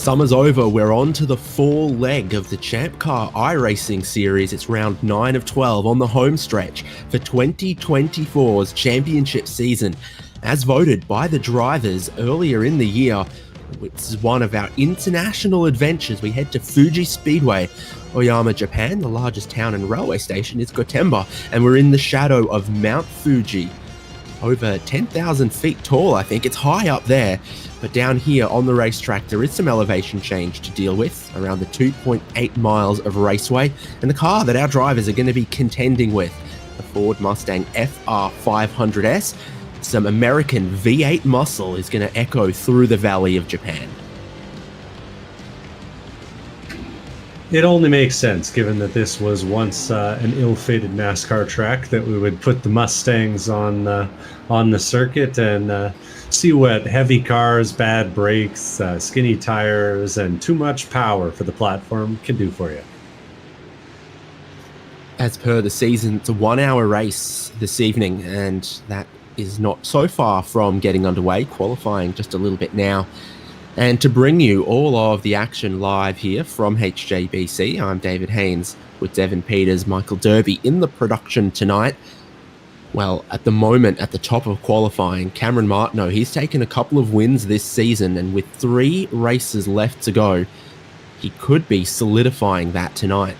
Summer's over, we're on to the fall leg of the ChampCar iRacing series. It's round 9 of 12 on the home stretch for 2024's championship season. As voted by the drivers earlier in the year, this is one of our international adventures. We head to Fuji Speedway, Oyama, Japan. The largest town and railway station is Gotemba, and we're in the shadow of Mount Fuji. Over 10,000 feet tall, I think. It's high up there. But down here on the racetrack, there is some elevation change to deal with, around the 2.8 miles of raceway. And the car that our drivers are going to be contending with, the Ford Mustang FR500S, some American V8 muscle is going to echo through the Valley of Japan. It only makes sense, given that this was once an ill-fated NASCAR track, that we would put the Mustangs on the circuit and see what heavy cars, bad brakes, skinny tires, and too much power for the platform can do for you. As per the season, it's a 1-hour race this evening, and that is not so far from getting underway, qualifying just a little bit now. And to bring you all of the action live here from HJBC, I'm David Haynes with Devin Peters, Michael Derby in the production tonight. Well, at the moment, at the top of qualifying, Cameron Martineau, he's taken a couple of wins this season, and with 3 races left to go, he could be solidifying that tonight.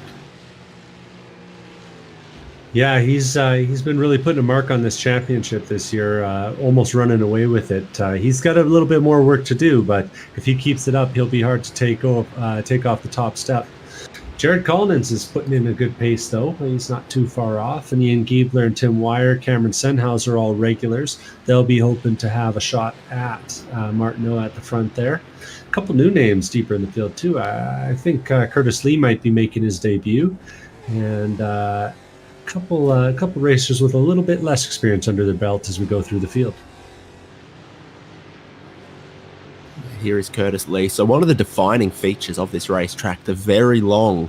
Yeah, he's been really putting a mark on this championship this year, almost running away with it. He's got a little bit more work to do, but if he keeps it up, he'll be hard to take off the top step. Jared Collins is putting in a good pace, though. He's not too far off. And Ian Giebler and Tim Wire, Cameron Senhouse are all regulars. They'll be hoping to have a shot at Martineau at the front there. A couple new names deeper in the field, too. I think Curtis Lee might be making his debut. And a couple racers with a little bit less experience under their belt as we go through the field. Here is Curtis Lee. So one of the defining features of this racetrack, the very long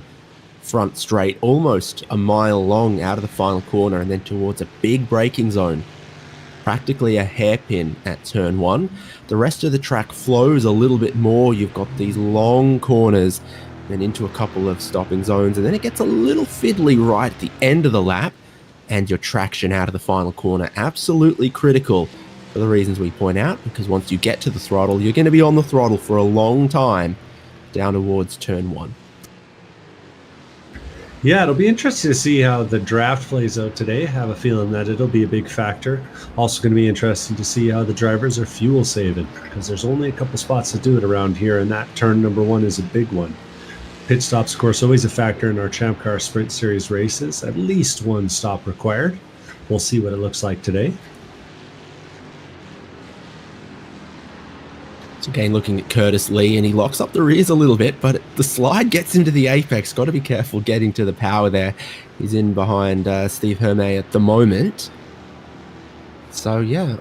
front straight, almost a mile long out of the final corner and then towards a big braking zone, practically a hairpin at turn 1. The rest of the track flows a little bit more. You've got these long corners, then into a couple of stopping zones, and then it gets a little fiddly right at the end of the lap, and your traction out of the final corner, absolutely critical for the reasons we point out, because once you get to the throttle, you're going to be on the throttle for a long time down towards turn 1. Yeah, it'll be interesting to see how the draft plays out today. I have a feeling that it'll be a big factor. Also going to be interesting to see how the drivers are fuel saving, because there's only a couple spots to do it around here, and that turn number 1 is a big one. Pit stops, of course, always a factor in our ChampCar Sprint Series races. At least one stop required. We'll see what it looks like today. So again, looking at Curtis Lee, and he locks up the rears a little bit, but the slide gets him to the apex. Got to be careful getting to the power there. He's in behind Steve Hermé at the moment. So yeah,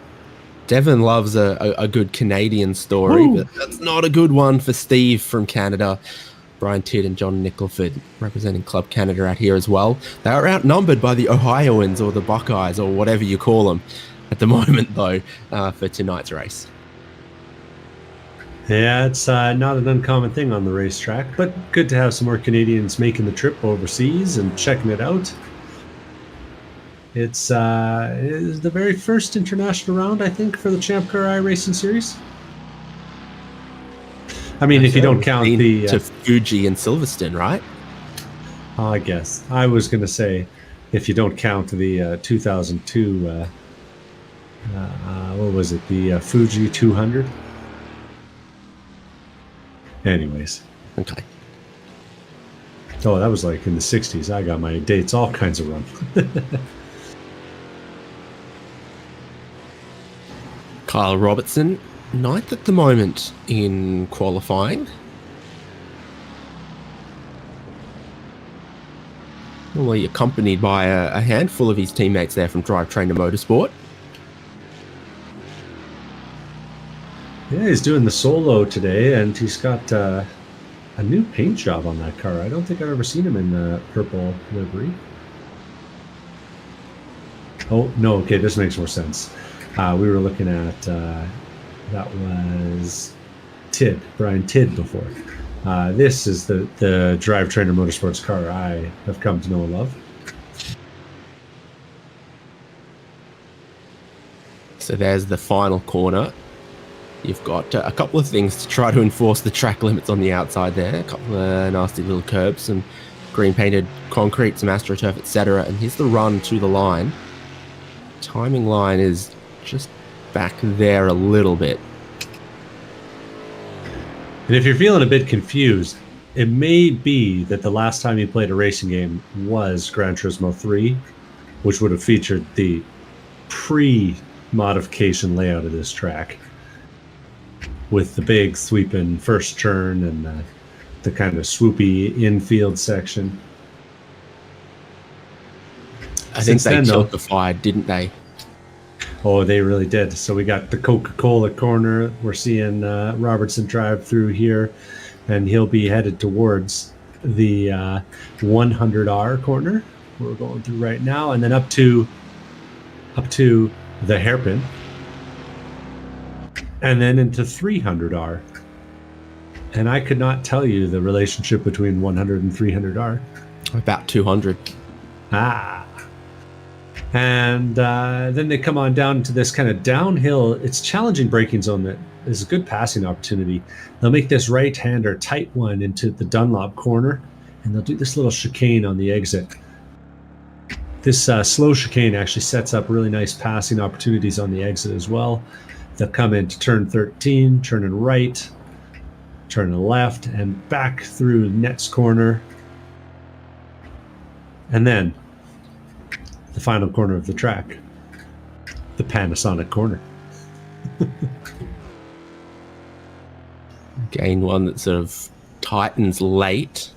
Devin loves a good Canadian story, but that's not a good one for Steve from Canada. Brian Tidd and John Nicholford representing Club Canada out here as well. They are outnumbered by the Ohioans or the Buckeyes or whatever you call them at the moment, though, for tonight's race. Yeah, it's not an uncommon thing on the racetrack, but good to have some more Canadians making the trip overseas and checking it out. It's the very first international round, I think, for the ChampCar iRacing series. I mean, if you don't count the to Fuji and Silverstone, right? I guess I was going to say, if you don't count the 2002, what was it? The Fuji 200. Anyways, okay. Oh, that was like in the 60s. I got my dates all kinds of wrong. Kyle Robertson, 9th at the moment in qualifying. Normally accompanied by a handful of his teammates there from Drivetrain to Motorsport. Yeah, he's doing the solo today, and he's got a new paint job on that car. I don't think I've ever seen him in the purple livery. Oh, no, okay, this makes more sense. We were looking at, that was Brian Tidd before. This is the Drive Trainer Motorsports car I have come to know and love. So there's the final corner. You've got a couple of things to try to enforce the track limits on the outside there. A couple of nasty little curbs, some green painted concrete, some AstroTurf, etc. And here's the run to the line. Timing line is just back there a little bit. And if you're feeling a bit confused, it may be that the last time you played a racing game was Gran Turismo 3, which would have featured the pre-modification layout of this track, with the big sweeping first turn and the kind of swoopy infield section. I think they tiltified, didn't they? Oh, they really did. So we got the Coca-Cola corner. We're seeing Robertson drive through here, and he'll be headed towards the 100R corner we're going through right now, and then up to the hairpin, and then into 300R. And I could not tell you the relationship between 100 and 300R. About 200. And then they come on down to this kind of downhill. It's challenging braking zone that is a good passing opportunity. They'll make this right-hander tight one into the Dunlop corner, and they'll do this little chicane on the exit. This slow chicane actually sets up really nice passing opportunities on the exit as well. They'll come into turn 13, turning right, turning left, and back through Nets corner. And then the final corner of the track, the Panasonic corner. Again, one that sort of tightens late.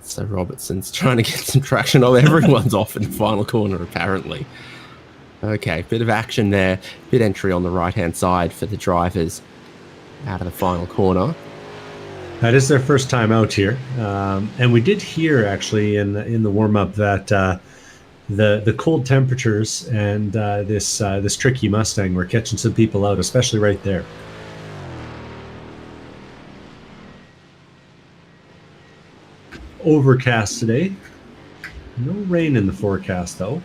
So Robertson's trying to get some traction. Oh, everyone's off in the final corner, apparently. Okay, bit of action there. Bit entry on the right-hand side for the drivers out of the final corner. That is their first time out here. And we did hear, actually, in the warm-up that the cold temperatures and this tricky Mustang were catching some people out, especially right there. Overcast today. No rain in the forecast, though.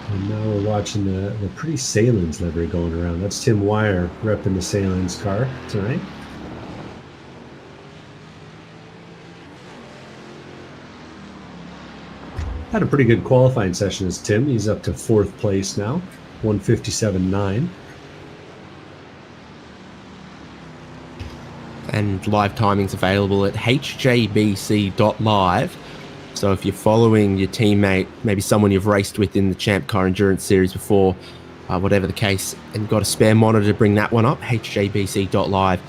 And now we're watching the pretty Salins livery going around. That's Tim Wire repping the Salins car tonight. Had a pretty good qualifying session as Tim. He's up to 4th place now, 157.9. And live timing's available at hjbc.live. So if you're following your teammate, maybe someone you've raced with in the ChampCar Endurance Series before, whatever the case, and got a spare monitor to bring that one up, hjbc.live.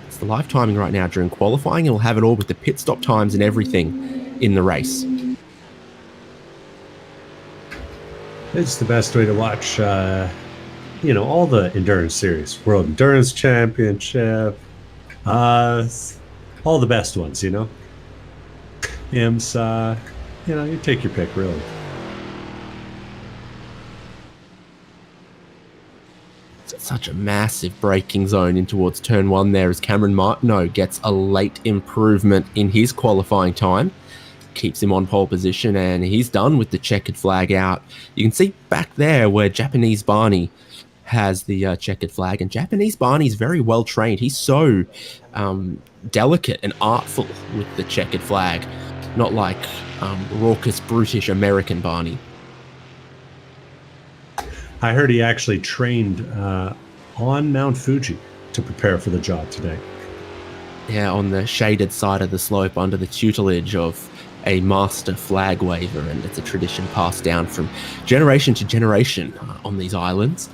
It's the live timing right now during qualifying, and we'll have it all with the pit stop times and everything in the race. It's the best way to watch, all the endurance series. World Endurance Championship, all the best ones, IMSA, you take your pick, really. Such a massive braking zone in towards turn 1 there as Cameron Martineau gets a late improvement in his qualifying time. Keeps him on pole position, and he's done with the checkered flag out. You can see back there where Japanese Barney has the checkered flag, and Japanese Barney's very well trained. He's so delicate and artful with the checkered flag, not like raucous, brutish American Barney. I heard he actually trained on Mount Fuji to prepare for the job today. Yeah, on the shaded side of the slope under the tutelage of a master flag waver, and it's a tradition passed down from generation to generation on these islands.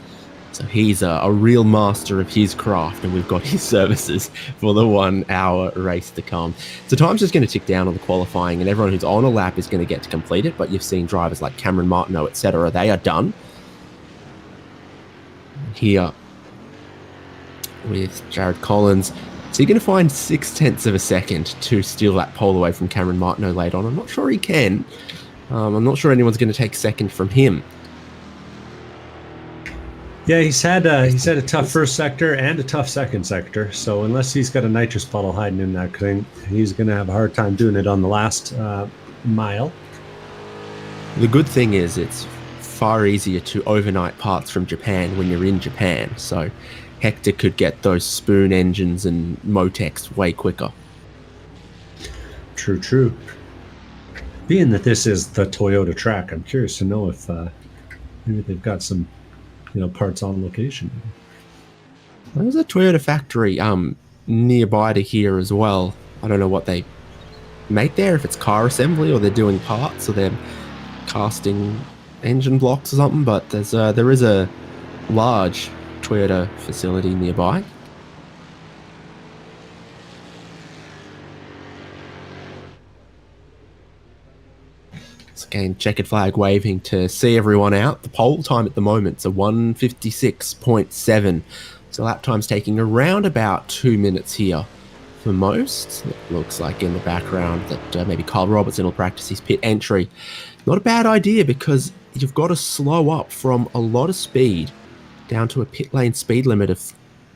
So he's a real master of his craft, and we've got his services for the 1 hour race to come. So time's just going to tick down on the qualifying, and everyone who's on a lap is going to get to complete it, but you've seen drivers like Cameron Martineau, etc. They are done. Here with Jared Collins So you're going to find 0.6 of a second to steal that pole away from Cameron Martineau late on. I'm not sure he can. I'm not sure anyone's going to take second from him. Yeah, he's had a tough first sector and a tough second sector. So unless he's got a nitrous puddle hiding in that thing, he's going to have a hard time doing it on the last mile. The good thing is it's far easier to overnight parts from Japan when you're in Japan. So Hector could get those spoon engines and Motex way quicker. True. Being that this is the Toyota track, I'm curious to know if maybe they've got some, parts on location. There's a Toyota factory nearby to here as well. I don't know what they make there, if it's car assembly or they're doing parts or they're casting engine blocks or something, but there is a large Toyota facility nearby. Again, checkered flag waving to see everyone out. The pole time at the moment is a 1:56.7. So lap time's taking around about 2 minutes here for most. It looks like in the background that maybe Kyle Robertson will practice his pit entry. Not a bad idea because you've got to slow up from a lot of speed down to a pit lane speed limit of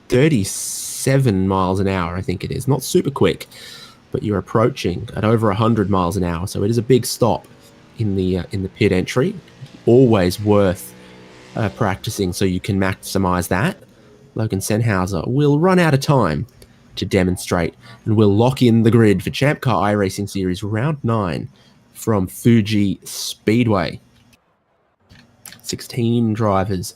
37 miles an hour, I think it is. Not super quick, but you're approaching at over 100 miles an hour. So it is a big stop in the pit entry. Always worth practicing so you can maximize that. Logan Sennhauser will run out of time to demonstrate and will lock in the grid for ChampCar iRacing Series Round 9 from Fuji Speedway. 16 drivers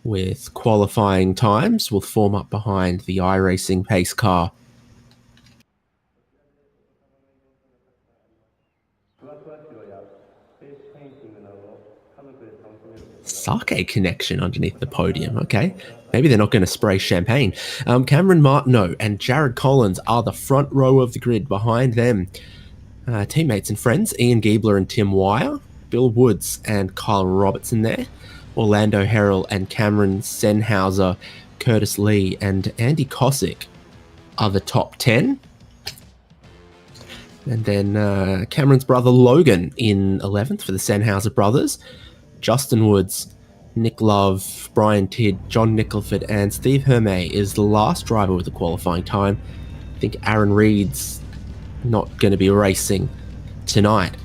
with qualifying times will form up behind the iRacing pace car. Sake connection underneath the podium. Okay, maybe they're not going to spray champagne. Cameron Martineau and Jared Collins are the front row of the grid. Behind them, teammates and friends Ian Giebler and Tim Wire, Bill Woods and Kyle Robertson there, Orlando Harrell and Cameron Sennhauser, Curtis Lee and Andy Kosick are the top 10. And then Cameron's brother Logan in 11th for the Sennhauser brothers. Justin Woods, Nick Love, Brian Tidd, John Nicholford, and Steve Hermé is the last driver with a qualifying time. I think Aaron Reed's not going to be racing tonight.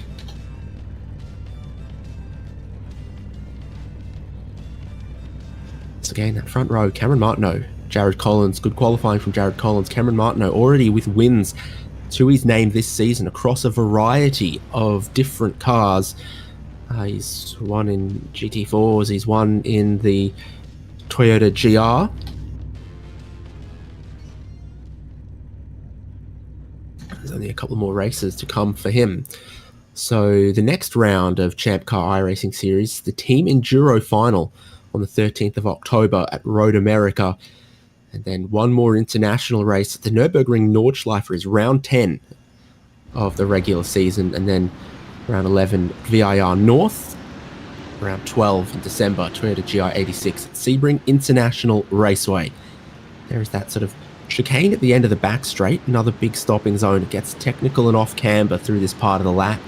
So again, that front row, Cameron Martineau, Jared Collins, good qualifying from Jared Collins. Cameron Martineau already with wins to his name this season across a variety of different cars. He's won in GT4s, he's won in the Toyota GR. There's only a couple more races to come for him. So the next round of ChampCar iRacing Series, the Team Enduro Final on the 13th of October at Road America. And then one more international race at the Nürburgring Nordschleife is round 10 of the regular season. And then round 11, VIR North. Round 12 in December, Toyota GR86 at Sebring International Raceway. There is that sort of chicane at the end of the back straight, another big stopping zone. It gets technical and off camber through this part of the lap.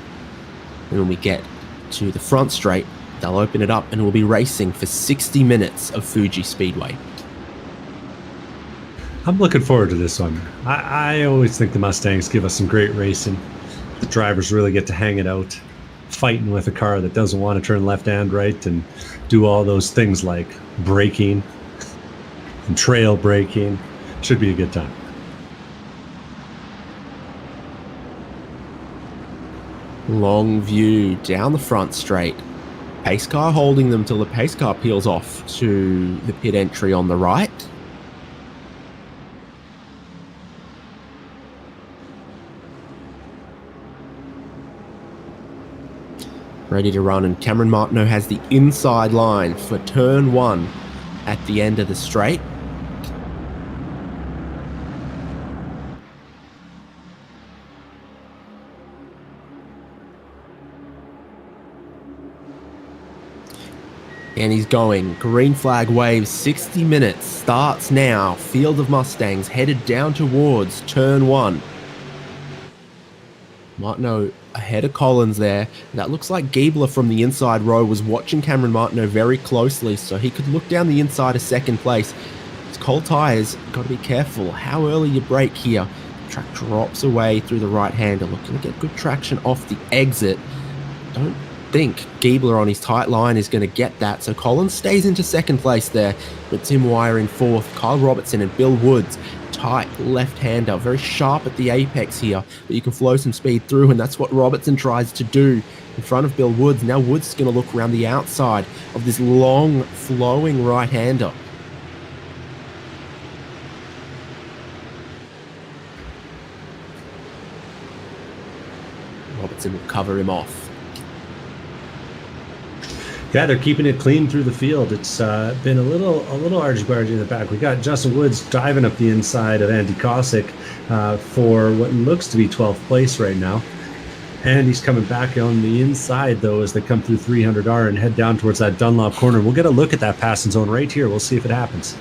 And when we get to the front straight, they'll open it up and we'll be racing for 60 minutes of Fuji Speedway. I'm looking forward to this one. I always think the Mustangs give us some great racing. The drivers really get to hang it out, fighting with a car that doesn't want to turn left and right and do all those things like braking and trail braking. Should be a good time. Long view down the front straight. Pace car holding them till the pace car peels off to the pit entry on the right. Ready to run, and Cameron Martineau has the inside line for turn 1 at the end of the straight. And he's going. Green flag waves, 60 minutes starts now. Field of Mustangs headed down towards turn 1. Martineau ahead of Collins there. That looks like Giebler from the inside row was watching Cameron Martineau very closely, so he could look down the inside of second place. It's cold tyres, got to be careful how early you brake here. Track drops away through the right-hander, looking to get good traction off the exit. Don't think Giebler on his tight line is going to get that, so Collins stays into second place there, but Tim Wire in fourth. Kyle Robertson and Bill Woods, tight left-hander, very sharp at the apex here, but you can flow some speed through, and that's what Robertson tries to do in front of Bill Woods. Now Woods is going to look around the outside of this long, flowing right-hander. Robertson will cover him off. Yeah, they're keeping it clean through the field. It's been a little argy-bargy in the back. We got Justin Woods diving up the inside of Andy Kosick for what looks to be 12th place right now. And he's coming back on the inside, though, as they come through 300R and head down towards that Dunlop corner. We'll get a look at that passing zone right here. We'll see if it happens.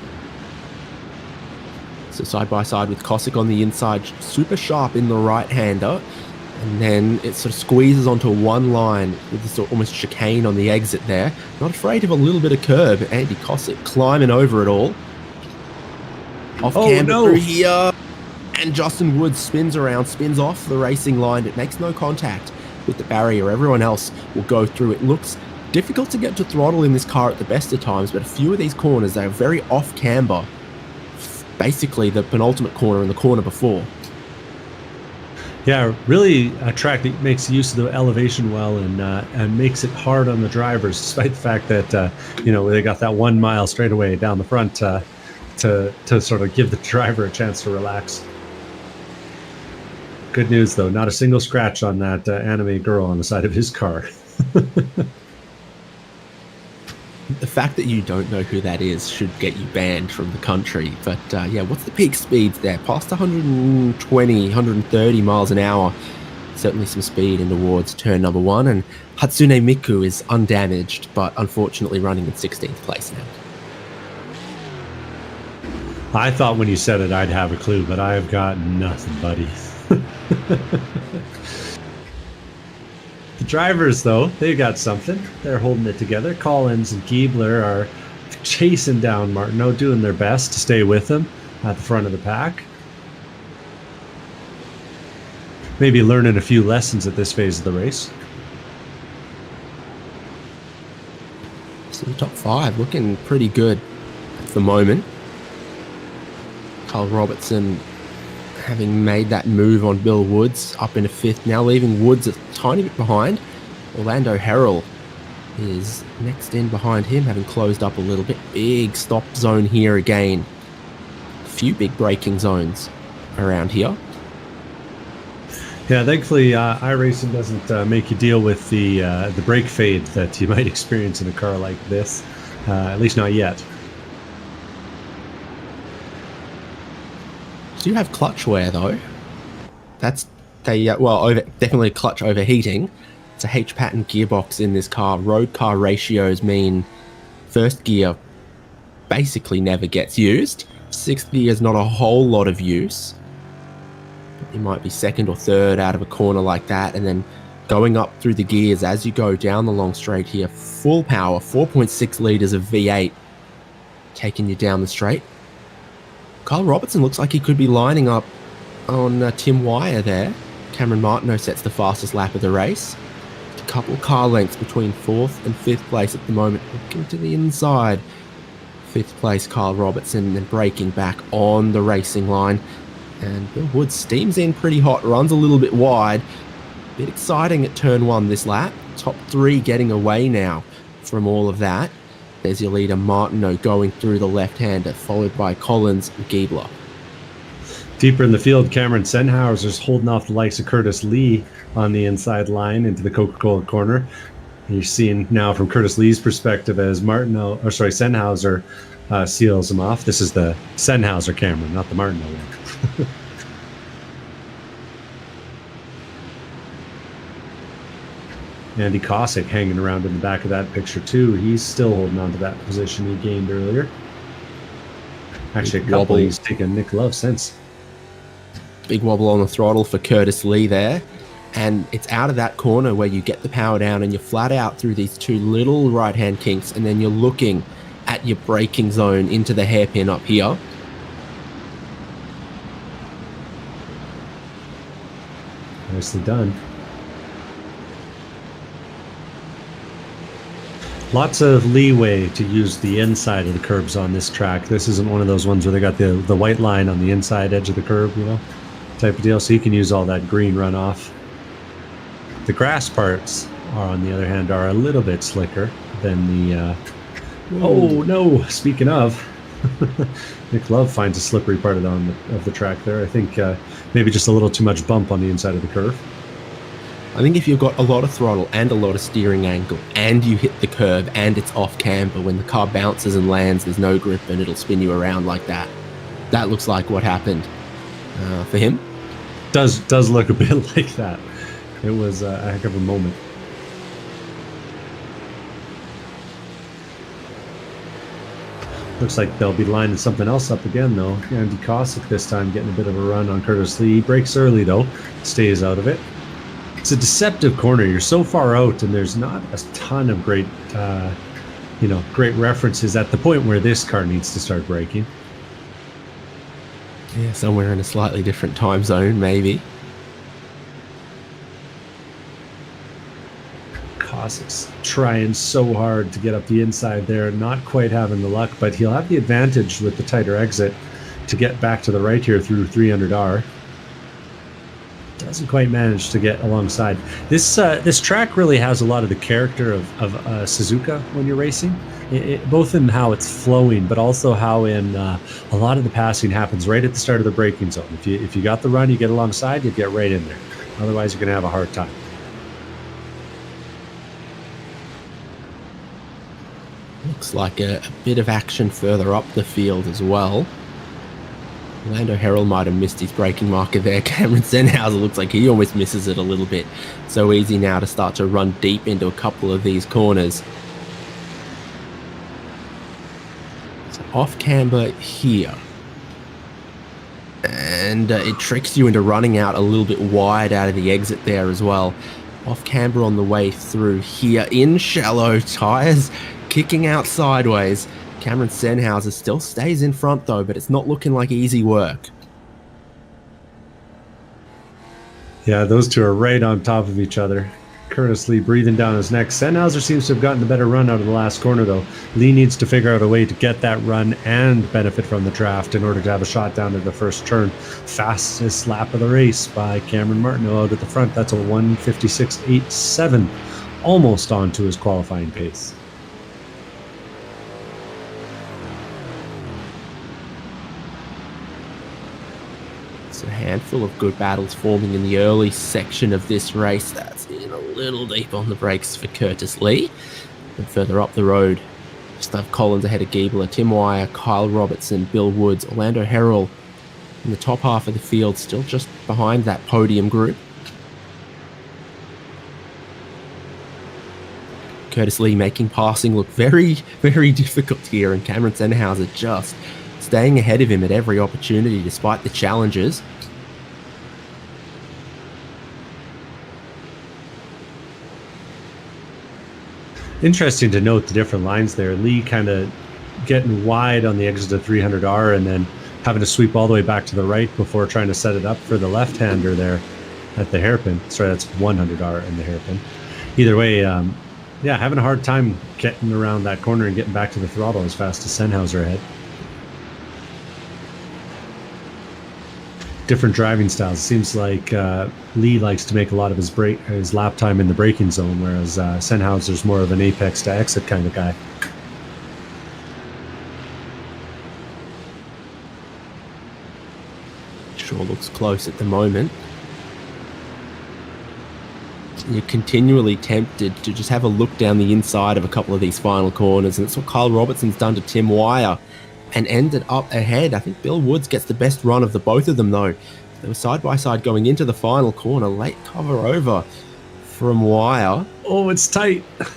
So side by side with Kosick on the inside, super sharp in the right-hander. And then it sort of squeezes onto one line with this almost chicane on the exit there. Not afraid of a little bit of curb. Andy Kosick climbing over it all. Off camber through here. And Justin Woods spins around, spins off the racing line. It makes no contact with the barrier. Everyone else will go through. It looks difficult to get to throttle in this car at the best of times, but a few of these corners, they are very off camber. Basically the penultimate corner and the corner before. Yeah, really a track that makes use of the elevation well and makes it hard on the drivers, despite the fact that they got that 1 mile straightaway down the front to sort of give the driver a chance to relax. Good news though, not a single scratch on that anime girl on the side of his car. The fact that you don't know who that is should get you banned from the country. But yeah, what's the peak speeds there? Past 120, 130 miles an hour. Certainly some speed in towards turn number 1. And Hatsune Miku is undamaged, but unfortunately running in 16th place now. I thought when you said it, I'd have a clue, but I have got nothing, buddy. The drivers, though, they got something. They're holding it together. Collins and Giebler are chasing down Martineau, doing their best to stay with him at the front of the pack. Maybe learning a few lessons at this phase of the race. So the top 5 looking pretty good at the moment. Kyle Robertson having made that move on Bill Woods up into 5th, now leaving Woods a tiny bit behind. Orlando Harrell is next in behind him, having closed up a little bit. Big stop zone here again. A few big braking zones around here. Yeah, thankfully iRacing doesn't make you deal with the brake fade that you might experience in a car like this, at least not yet. Do you have clutch wear though? That's definitely clutch overheating. It's a H-pattern gearbox in this car. Road car ratios mean first gear basically never gets used. 6th gear is not a whole lot of use. You might be 2nd or 3rd out of a corner like that, and then going up through the gears as you go down the long straight here. Full power, 4.6 litres of V8 taking you down the straight. Kyle Robertson looks like he could be lining up on Tim Wire there. Cameron Martineau sets the fastest lap of the race. A couple car lengths between 4th and 5th place at the moment. Looking to the inside. 5th place Kyle Robertson, and braking back on the racing line. And Bill Woods steams in pretty hot, runs a little bit wide. Bit exciting at turn 1 this lap. Top 3 getting away now from all of that. There's your leader Martineau going through the left-hander, followed by Collins and Giebler. Deeper in the field, Cameron Sennhauser's holding off the likes of Curtis Lee on the inside line into the Coca-Cola corner. You're seeing now from Curtis Lee's perspective as Sennhauser seals him off. This is the Sennhauser Cameron, not the Martineau one. Andy Cossack hanging around in the back of that picture too. He's still holding on to that position he gained earlier. Actually, a couple he's taken Nick Love since. Big wobble on the throttle for Curtis Lee there. And it's out of that corner where you get the power down and you're flat out through these two little right-hand kinks, and then you're looking at your braking zone into the hairpin up here. Nicely done. Lots of leeway to use the inside of the curbs on this track. This isn't one of those ones where they got the white line on the inside edge of the curb, you know, type of deal. So you can use all that green runoff. The grass parts are, on the other hand, are a little bit slicker than the... oh, no! Speaking of, Nick Love finds a slippery part of the track there. I think maybe just a little too much bump on the inside of the curve. I think if you've got a lot of throttle and a lot of steering angle and you hit the curb and it's off camber, when the car bounces and lands, there's no grip and it'll spin you around like that. That looks like what happened for him. Does look a bit like that. It was a heck of a moment. Looks like they'll be lining something else up again, though. Andy Cossack this time getting a bit of a run on Curtis Lee. He breaks early, though. Stays out of it. It's a deceptive corner. You're so far out, and there's not a ton of great, great references at the point where this car needs to start braking. Yeah, somewhere in a slightly different time zone, maybe. Cossack's trying so hard to get up the inside there, not quite having the luck, but he'll have the advantage with the tighter exit to get back to the right here through 300R. Doesn't quite manage to get alongside. This track really has a lot of the character of Suzuka when you're racing, both in how it's flowing, but also how in a lot of the passing happens right at the start of the braking zone. If you got the run, you get alongside, you get right in there. Otherwise, you're going to have a hard time. Looks like a bit of action further up the field as well. Lando Harrell might have missed his braking marker there. Cameron Sennhauser looks like he almost misses it a little bit. So easy now to start to run deep into a couple of these corners. So off camber here. And it tricks you into running out a little bit wide out of the exit there as well. Off camber on the way through here in shallow, tyres kicking out sideways. Cameron Sennhauser still stays in front though, but it's not looking like easy work. Yeah, those two are right on top of each other. Curtis Lee breathing down his neck. Sennhauser seems to have gotten the better run out of the last corner though. Lee needs to figure out a way to get that run and benefit from the draft in order to have a shot down to the first turn. Fastest lap of the race by Cameron Martineau out at the front. That's a 1:56.87, almost onto his qualifying pace. A handful of good battles forming in the early section of this race. That's in a little deep on the brakes for Curtis Lee. And further up the road, Gustav Collins ahead of Giebler, Tim Wire, Kyle Robertson, Bill Woods, Orlando Harrell in the top half of the field, still just behind that podium group. Curtis Lee making passing look very, very difficult here, and Cameron Sennhauser just staying ahead of him at every opportunity despite the challenges. Interesting to note the different lines there. Lee kind of getting wide on the exit of 300R and then having to sweep all the way back to the right before trying to set it up for the left-hander there at the hairpin. Sorry, that's 100R in the hairpin. Either way, yeah, having a hard time getting around that corner and getting back to the throttle as fast as Sennhauser ahead. Different driving styles. It seems like Lee likes to make a lot of his lap time in the braking zone, whereas Sennhauser's more of an apex to exit kind of guy. Sure looks close at the moment. You're continually tempted to just have a look down the inside of a couple of these final corners, and that's what Kyle Robertson's done to Tim Wire and ended up ahead. I think Bill Woods gets the best run of the both of them though. They were side by side going into the final corner. Late cover over from Wire. Oh, it's tight. A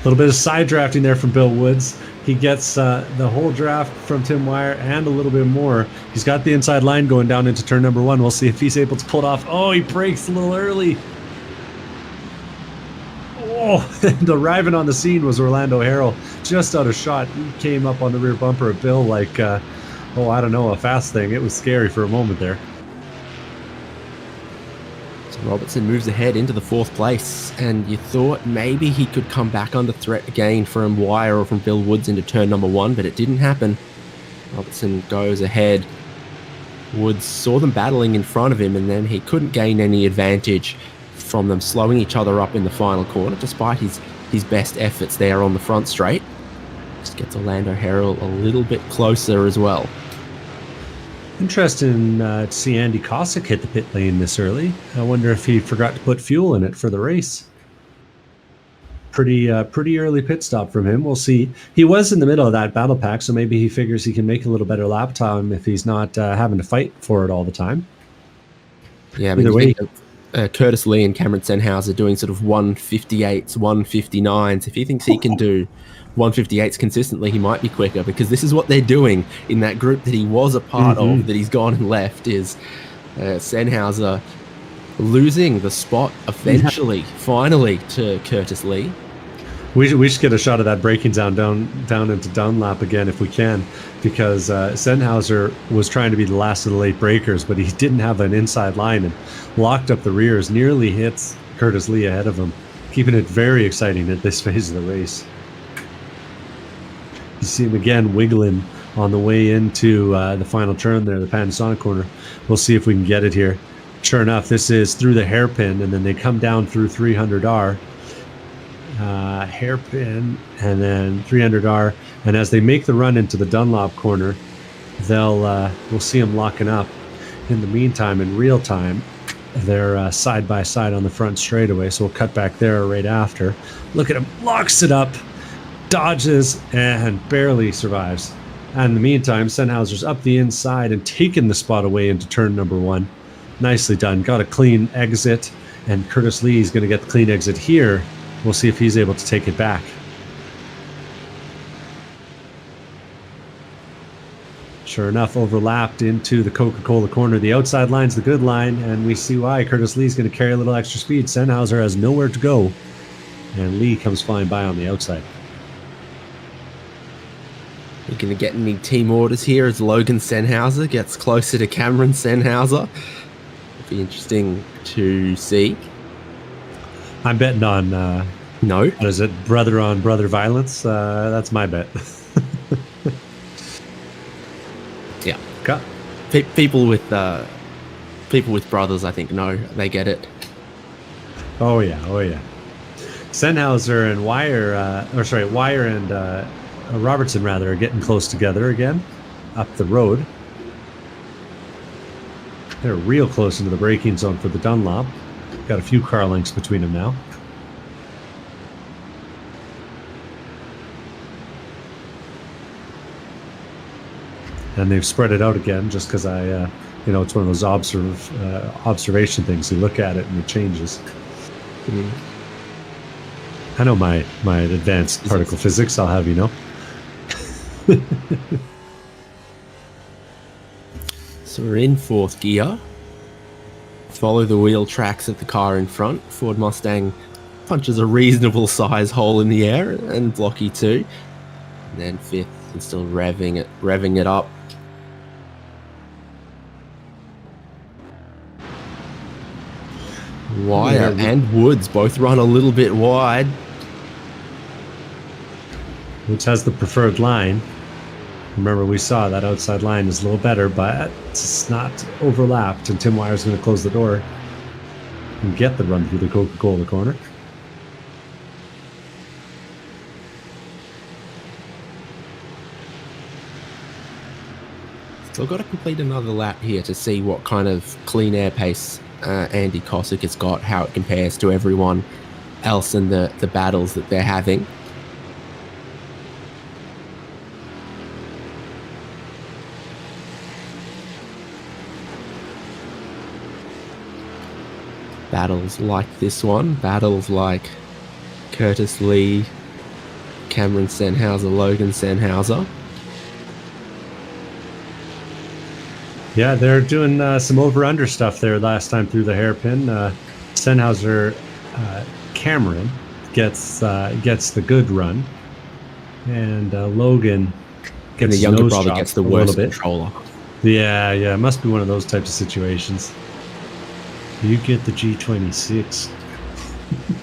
little bit of side drafting there from Bill Woods. He gets the whole draft from Tim Wire and a little bit more. He's got the inside line going down into turn number 1. We'll see if he's able to pull it off. Oh, he breaks a little early. Oh, and arriving on the scene was Orlando Harrell, just out of shot. He came up on the rear bumper of Bill like, I don't know, a fast thing. It was scary for a moment there. So Robertson moves ahead into the 4th place, and you thought maybe he could come back under threat again from Wire or from Bill Woods into turn number 1, but it didn't happen. Robertson goes ahead. Woods saw them battling in front of him, and then he couldn't gain any advantage from them slowing each other up in the final corner, despite his best efforts there on the front straight. Just gets Orlando Harrell a little bit closer as well. Interesting to see Andy Cossack hit the pit lane this early. I wonder if he forgot to put fuel in it for the race. Pretty early pit stop from him. We'll see. He was in the middle of that battle pack, so maybe he figures he can make a little better lap time if he's not having to fight for it all the time. Yeah, I mean, either way. Curtis Lee and Cameron Senhauser doing sort of 158s, 159s. If he thinks he can do 158s consistently, he might be quicker, because this is what they're doing in that group that he was a part of, that he's gone and left, is Senhauser losing the spot eventually, finally, to Curtis Lee. We should get a shot of that braking down into Dunlap again if we can, because Senhauser was trying to be the last of the late breakers, but he didn't have an inside line and locked up the rears, nearly hits Curtis Lee ahead of him, keeping it very exciting at this phase of the race. You see him again wiggling on the way into the final turn there, the Panasonic corner. We'll see if we can get it here. Sure enough, this is through the hairpin, and then they come down through 300R. Hairpin and then 300R, and as they make the run into the Dunlop corner, we'll see them locking up. In the meantime, in real time, they're side by side on the front straightaway, so we'll cut back there right after. Look at him, locks it up, dodges, and barely survives. And in the meantime, Senhauser's up the inside and taking the spot away into turn number 1. Nicely done. Got a clean exit, and Curtis Lee's going to get the clean exit here. We'll see if he's able to take it back. Sure enough, overlapped into the Coca-Cola corner. The outside line's the good line, and we see why. Curtis Lee's going to carry a little extra speed. Senhauser has nowhere to go, and Lee comes flying by on the outside. You're going to get any team orders here as Logan Senhauser gets closer to Cameron Senhauser. It'll be interesting to see. I'm betting on no. What is it? Brother on brother violence. That's my bet. Yeah. Okay. People with brothers, I think, no, they get it. Oh yeah. Senhauser and Wire and Robertson rather are getting close together again up the road. They're real close into the braking zone for the Dunlop. Got a few car lengths between them now. And they've spread it out again just because it's one of those observation things. You look at it and it changes. I know my advanced particle physics, I'll have you know. So we're in 4th gear. Follow the wheel tracks of the car in front. Ford Mustang punches a reasonable size hole in the air, and Blocky too. And then 5th and still revving it up. Wire and Woods both run a little bit wide. Woods has the preferred line. Remember, we saw that outside line is a little better, but it's not overlapped, and Tim Wire's going to close the door and get the run through the Coca-Cola corner. Still got to complete another lap here to see what kind of clean air pace Andy Cossack has got, how it compares to everyone else in the battles that they're having. Battles like this one, battles like Curtis Lee, Cameron Sennhauser, Logan Sennhauser. Yeah, they're doing some over-under stuff there last time through the hairpin. Sennhauser, Cameron gets the good run, and Logan gets And the younger nose brother chopped gets the a little worst bit. controller. Yeah, it must be one of those types of situations. You get the G26.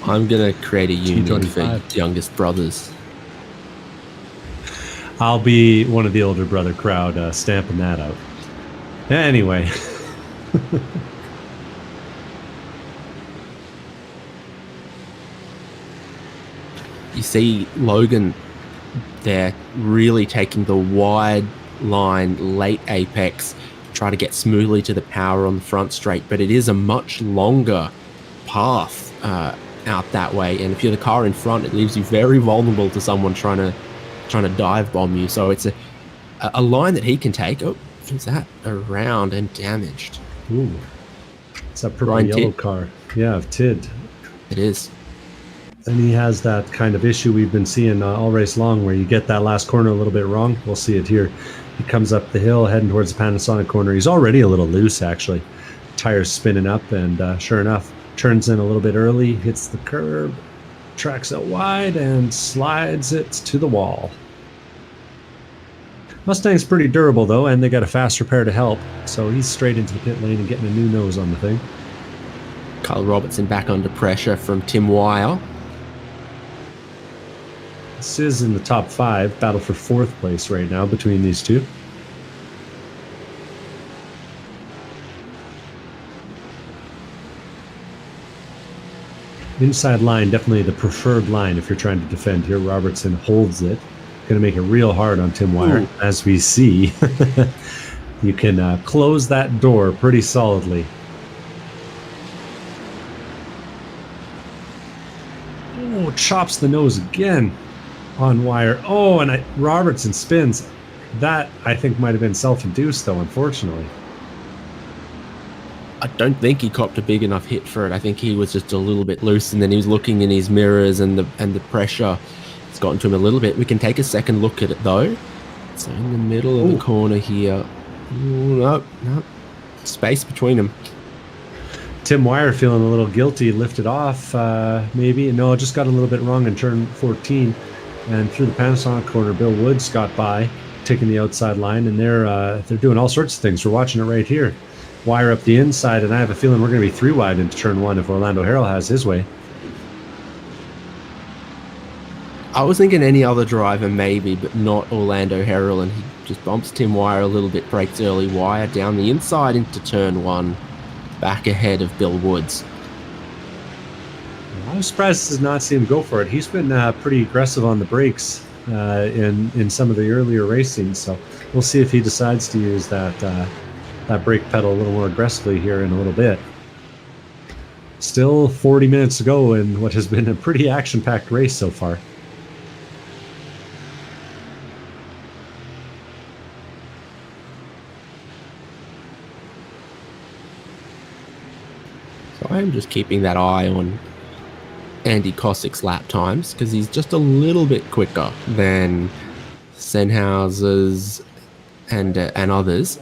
I'm going to create a union for G25. youngest brothers. I'll be one of the older brother crowd stamping that out. Anyway. You see Logan there really taking the wide line late apex, try to get smoothly to the power on the front straight, but it is a much longer path out that way, and if you're the car in front, it leaves you very vulnerable to someone trying to dive bomb you. So it's a line that he can take. Oh, is that around and damaged? Ooh, it's a purple Ryan yellow Tidd. car. Yeah, of Tidd. It is. And he has that kind of issue we've been seeing all race long, where you get that last corner a little bit wrong. We'll see it here. He comes up the hill, heading towards the Panasonic corner. He's already a little loose, actually. Tires spinning up, and sure enough, turns in a little bit early, hits the curb, tracks out wide, and slides it to the wall. Mustang's pretty durable, though, and they got a fast repair to help, so he's straight into the pit lane and getting a new nose on the thing. Kyle Robertson back under pressure from Tim Wire. This is in the top 5, battle for 4th place right now between these two. Inside line, definitely the preferred line if you're trying to defend here. Robertson holds it. Going to make it real hard on Tim Wire. Ooh. As we see, you can close that door pretty solidly. Oh, chops the nose again on Wire. Oh, and Robertson spins. That, I think, might have been self-induced, though, unfortunately. I don't think he copped a big enough hit for it. I think he was just a little bit loose, and then he was looking in his mirrors, and the pressure has gotten to him a little bit. We can take a second look at it, though. So in the middle of the corner here. Ooh, no. Space between them. Tim Wire feeling a little guilty, lifted off, maybe. No, just got a little bit wrong in turn 14. And through the Panasonic corner, Bill Woods got by, taking the outside line, and they're doing all sorts of things. We're watching it right here. Wire up the inside, and I have a feeling we're going to be 3 wide into turn 1 if Orlando Harrell has his way. I was thinking any other driver maybe, but not Orlando Harrell, and he just bumps Tim Wire a little bit, breaks early. Wire down the inside into turn 1, back ahead of Bill Woods. I'm surprised to not see him go for it. He's been pretty aggressive on the brakes in some of the earlier racing, so we'll see if he decides to use that brake pedal a little more aggressively here in a little bit. Still 40 minutes to go in what has been a pretty action-packed race so far. So I am just keeping that eye on Andy Kossik's lap times, because he's just a little bit quicker than Sennhauser's and others.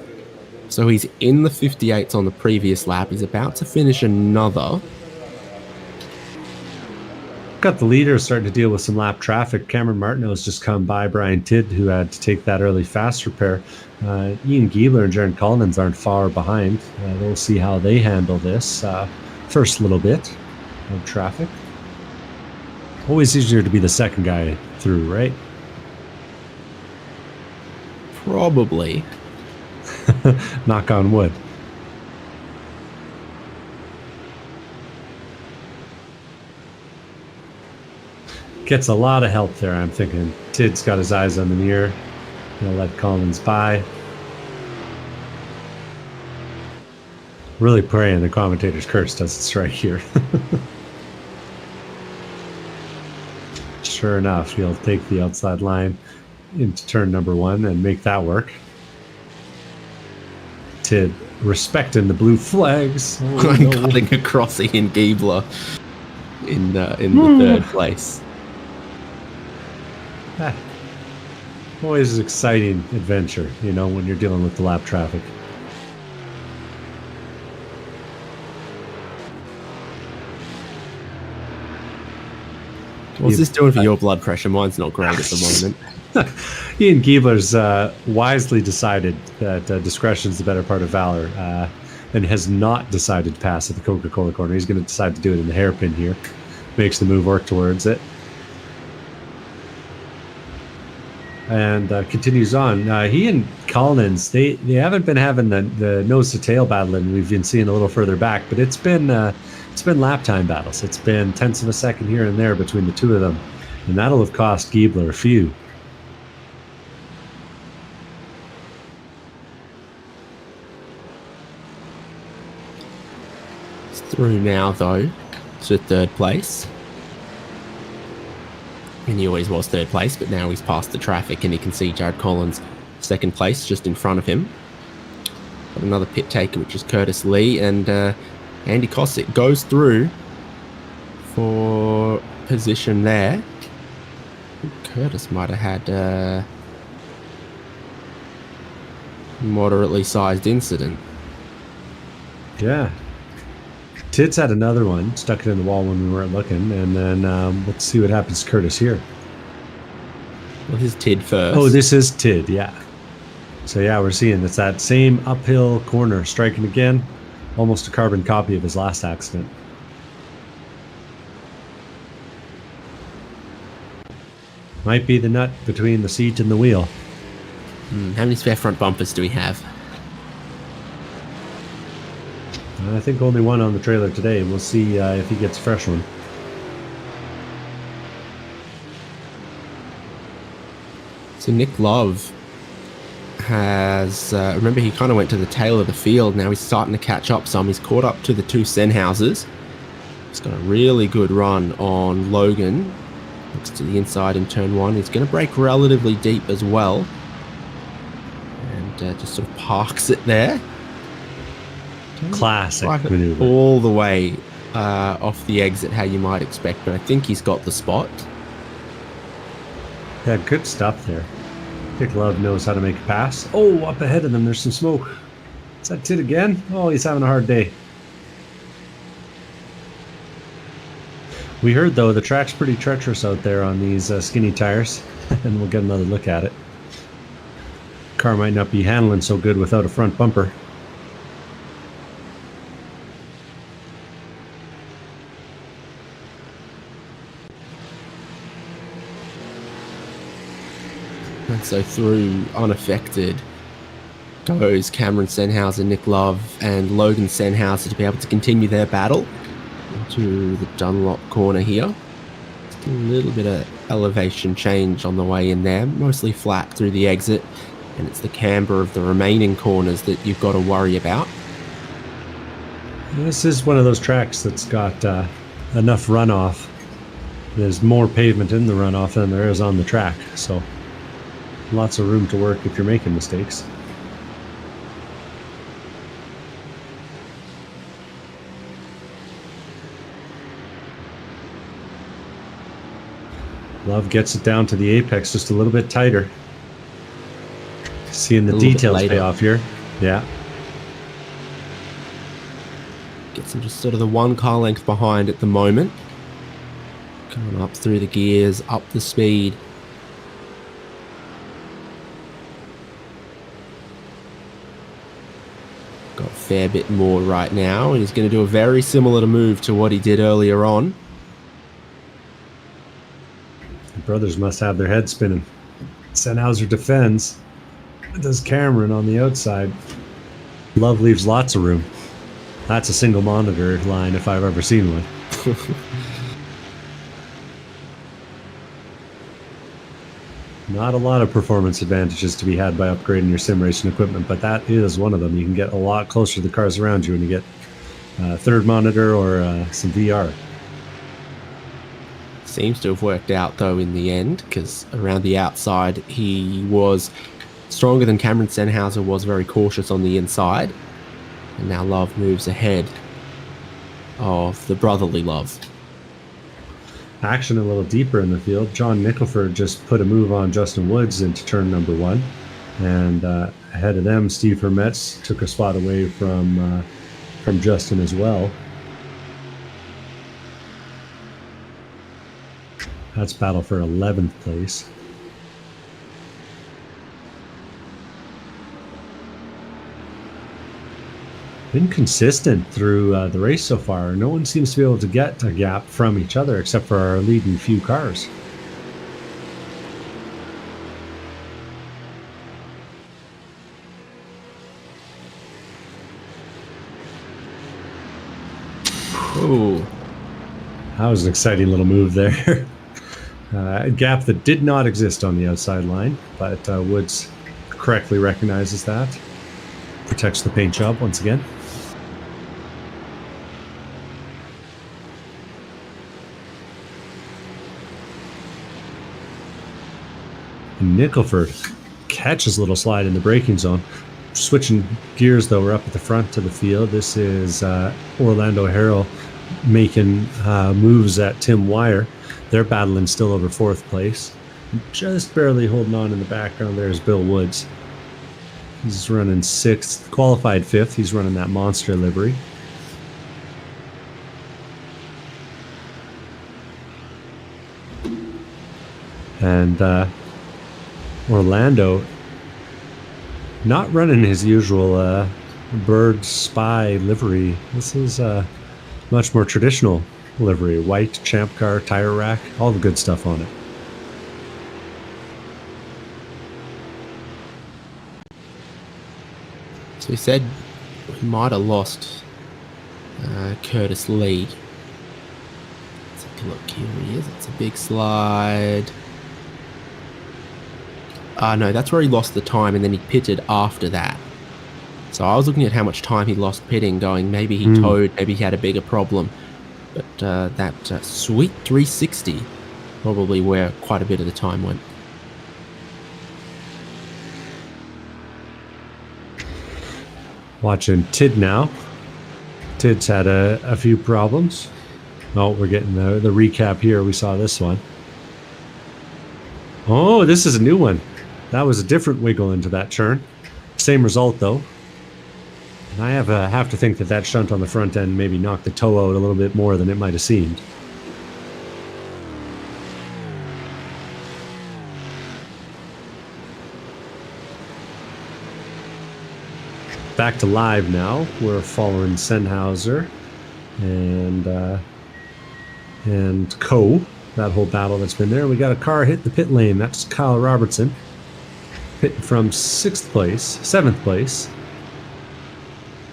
So he's in the 58s on the previous lap. He's about to finish another. Got the leader starting to deal with some lap traffic. Cameron Martineau's just come by Brian Tidd, who had to take that early fast repair. Ian Giebler and Jaron Collins aren't far behind. We'll see how they handle this first little bit of traffic. Always easier to be the second guy through, right? Probably. Knock on wood. Gets a lot of help there, I'm thinking. Tidd's got his eyes on the mirror. He'll let Collins by. Really praying the commentator's curse doesn't strike here. Sure enough, he'll take the outside line into turn number 1 and make that work. Tid respecting the blue flags. Oh, I'm no. cutting across Ian Giebler in the third place. Always an exciting adventure, you know, when you're dealing with the lap traffic. What's this doing for your blood pressure? Mine's not great at the moment. Ian Giebler's wisely decided that discretion is the better part of valor, and has not decided to pass at the Coca-Cola corner. He's going to decide to do it in the hairpin here. Makes the move work towards it. And continues on. He and Collins, they haven't been having the nose to tail battling we've been seeing a little further back, but it's been lap time battles. It's been tenths of a second here and there between the two of them, and that'll have cost Giebler a few. It's through now though to third place. And he always was third place, but now he's past the traffic and he can see Jared Collins second place just in front of him. Got another pit taker, which is Curtis Lee, and Andy Kosick goes through for position there. Curtis might have had a moderately sized incident. Yeah. Tid's had another one, stuck it in the wall when we weren't looking, and then let's see what happens to Curtis here. Well, this is Tid first. Oh, this is Tid, yeah. So yeah, we're seeing it's that same uphill corner, striking again, almost a carbon copy of his last accident. Might be the nut between the seat and the wheel. How many spare front bumpers do we have? I think only one on the trailer today. We'll see if he gets a fresh one. So Nick Love has, remember he kind of went to the tail of the field. Now he's starting to catch up some. He's caught up to the two Sennhausers. He's got a really good run on Logan. Looks to the inside in turn one. He's going to brake relatively deep as well. And just sort of parks it there. Classic Like maneuver. all the way off the exit, how you might expect, but I think he's got the spot. Yeah, good stuff there. Nick Love knows how to make a pass. Oh, up ahead of them, there's some smoke. Is that Tid again? Oh, he's having a hard day. We heard, though, the track's pretty treacherous out there on these skinny tires, and we'll get another look at it. Car might not be handling so good without a front bumper. And so through unaffected goes Cameron Sennhauser, Nick Love, and Logan Sennhauser to be able to continue their battle into the Dunlop corner here. Just a little bit of elevation change on the way in there, mostly flat through the exit, and it's the camber of the remaining corners that you've got to worry about. This is one of those tracks that's got enough runoff. There's more pavement in the runoff than there is on the track, so lots of room to work if you're making mistakes. Love gets it down to the apex just a little bit tighter. Seeing the details pay off here. Yeah. Gets him just sort of the one car length behind at the moment. Coming up through the gears, up the speed. Got a fair bit more right now, and he's going to do a very similar move to what he did earlier on. The brothers must have their heads spinning. Sennhauser defends. Does Cameron on the outside. Love leaves lots of room. That's a single monitor line if I've ever seen one. Not a lot of performance advantages to be had by upgrading your sim racing equipment, but that is one of them. You can get a lot closer to the cars around you when you get a third monitor or some VR. Seems to have worked out though in the end, because around the outside he was stronger than Cameron Sennhauser was, very cautious on the inside. And now Love moves ahead of the brotherly Love. Action a little deeper in the field. John Nicholford just put a move on Justin Woods into turn number 1. And ahead of them, Steve Hermetz took a spot away from Justin as well. That's battle for 11th place. Been consistent through the race so far. No one seems to be able to get a gap from each other except for our leading few cars. Ooh. That was an exciting little move there. A gap that did not exist on the outside line, but Woods correctly recognizes that. Protects the paint job once again. Nicholford catches a little slide in the braking zone. Switching gears though, we're up at the front of the field. This is Orlando Harrell making moves at Tim Wire. They're battling still over 4th place. Just barely holding on in the background there is Bill Woods. He's running 6th, qualified 5th. He's running that monster livery. And Orlando not running his usual bird spy livery. This is a much more traditional livery. White, ChampCar, tire rack, all the good stuff on it. So we said we might have lost Curtis Lee. Let's take a look. Here he is. It's a big slide. No, that's where he lost the time, and then he pitted after that. So I was looking at how much time he lost pitting, going maybe he towed, maybe he had a bigger problem. But that sweet 360, probably where quite a bit of the time went. Watching Tid now. Tid's had a few problems. Oh, we're getting the recap here. We saw this one. Oh, this is a new one. That was a different wiggle into that turn. Same result, though. And I have to think that shunt on the front end maybe knocked the toe out a little bit more than it might have seemed. Back to live now. We're following Sennhauser and Co. That whole battle that's been there. We got a car hit the pit lane. That's Kyle Robertson. Pitting from 7th place.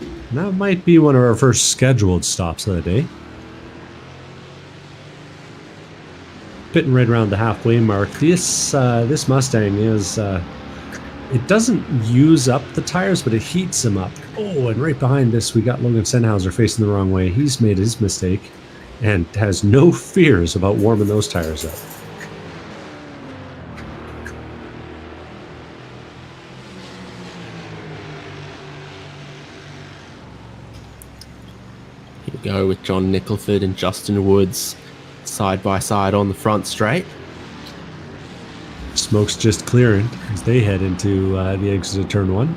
And that might be one of our first scheduled stops of the day. Pitting right around the halfway mark. This Mustang is, it doesn't use up the tires, but it heats them up. Oh, and right behind this, we got Logan Sennhauser facing the wrong way. He's made his mistake and has no fears about warming those tires up. Here we go with John Nicholford and Justin Woods side by side on the front straight. Smoke's just clearing as they head into the exit of turn 1.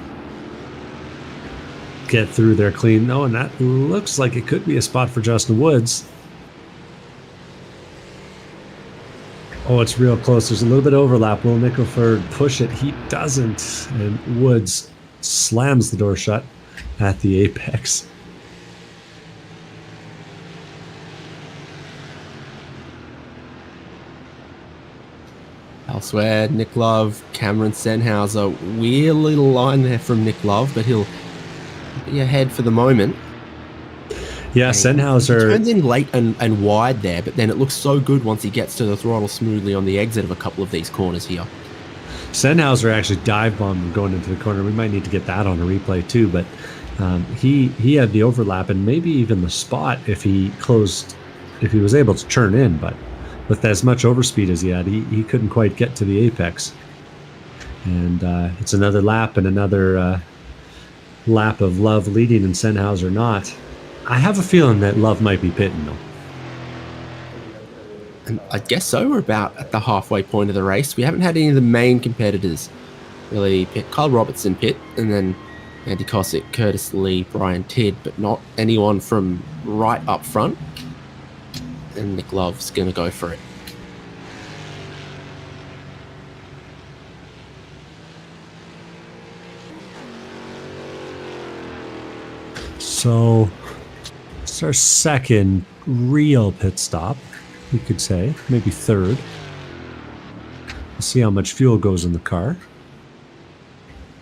Get through there clean. Oh, and that looks like it could be a spot for Justin Woods. Oh, it's real close. There's a little bit of overlap. Will Nicholford push it? He doesn't. And Woods slams the door shut at the apex. Elsewhere, Nick Love, Cameron Sennhauser. Weird little line there from Nick Love, but he'll be ahead for the moment. Yeah, Sennhauser turns in late and wide there, but then it looks so good once he gets to the throttle smoothly on the exit of a couple of these corners here. Sennhauser actually dive bombed going into the corner. We might need to get that on a replay too, but he had the overlap and maybe even the spot if he was able to turn in, but with as much overspeed as he had, he couldn't quite get to the apex. And it's another lap and another lap of Love leading and Sennhauser not. I have a feeling that Love might be pitting though. And I guess so. We're about at the halfway point of the race. We haven't had any of the main competitors really pit. Kyle Robertson pit, and then Andy Cossack, Curtis Lee, Brian Tidd, but not anyone from right up front. And Nick Love's going to go for it. So it's our second real pit stop, we could say, maybe third. We'll see how much fuel goes in the car.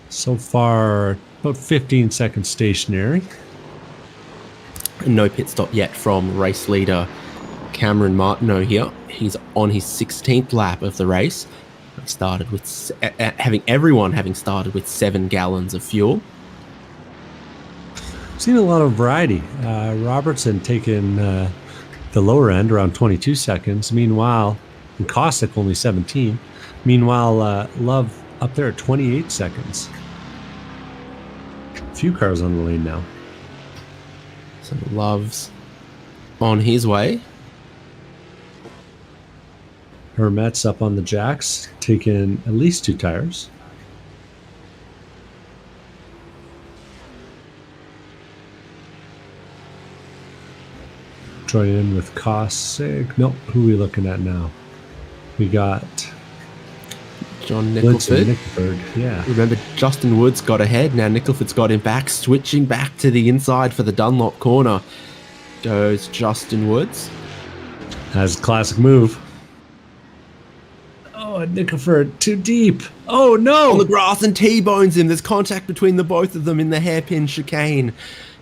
So far, about 15 seconds stationary. And no pit stop yet from race leader Cameron Martineau here. He's on his 16th lap of the race. He started with everyone having started with 7 gallons of fuel. Seen a lot of variety. Robertson taking the lower end around 22 seconds. Meanwhile, and Cossack only 17. Meanwhile, Love up there at 28 seconds. A few cars on the lane now. So Love's on his way. Hermet's up on the jacks, taking at least 2 tires. Joining in with Cossack. Nope, who are we looking at now? We got John Nicholford. Nicholford. Yeah. Remember, Justin Woods got ahead. Now Nicholford's got him back, switching back to the inside for the Dunlop corner. Goes Justin Woods. That's a classic move. Oh, and Nicholford too deep. Oh no! On the grass and T-bones him. There's contact between the both of them in the hairpin chicane.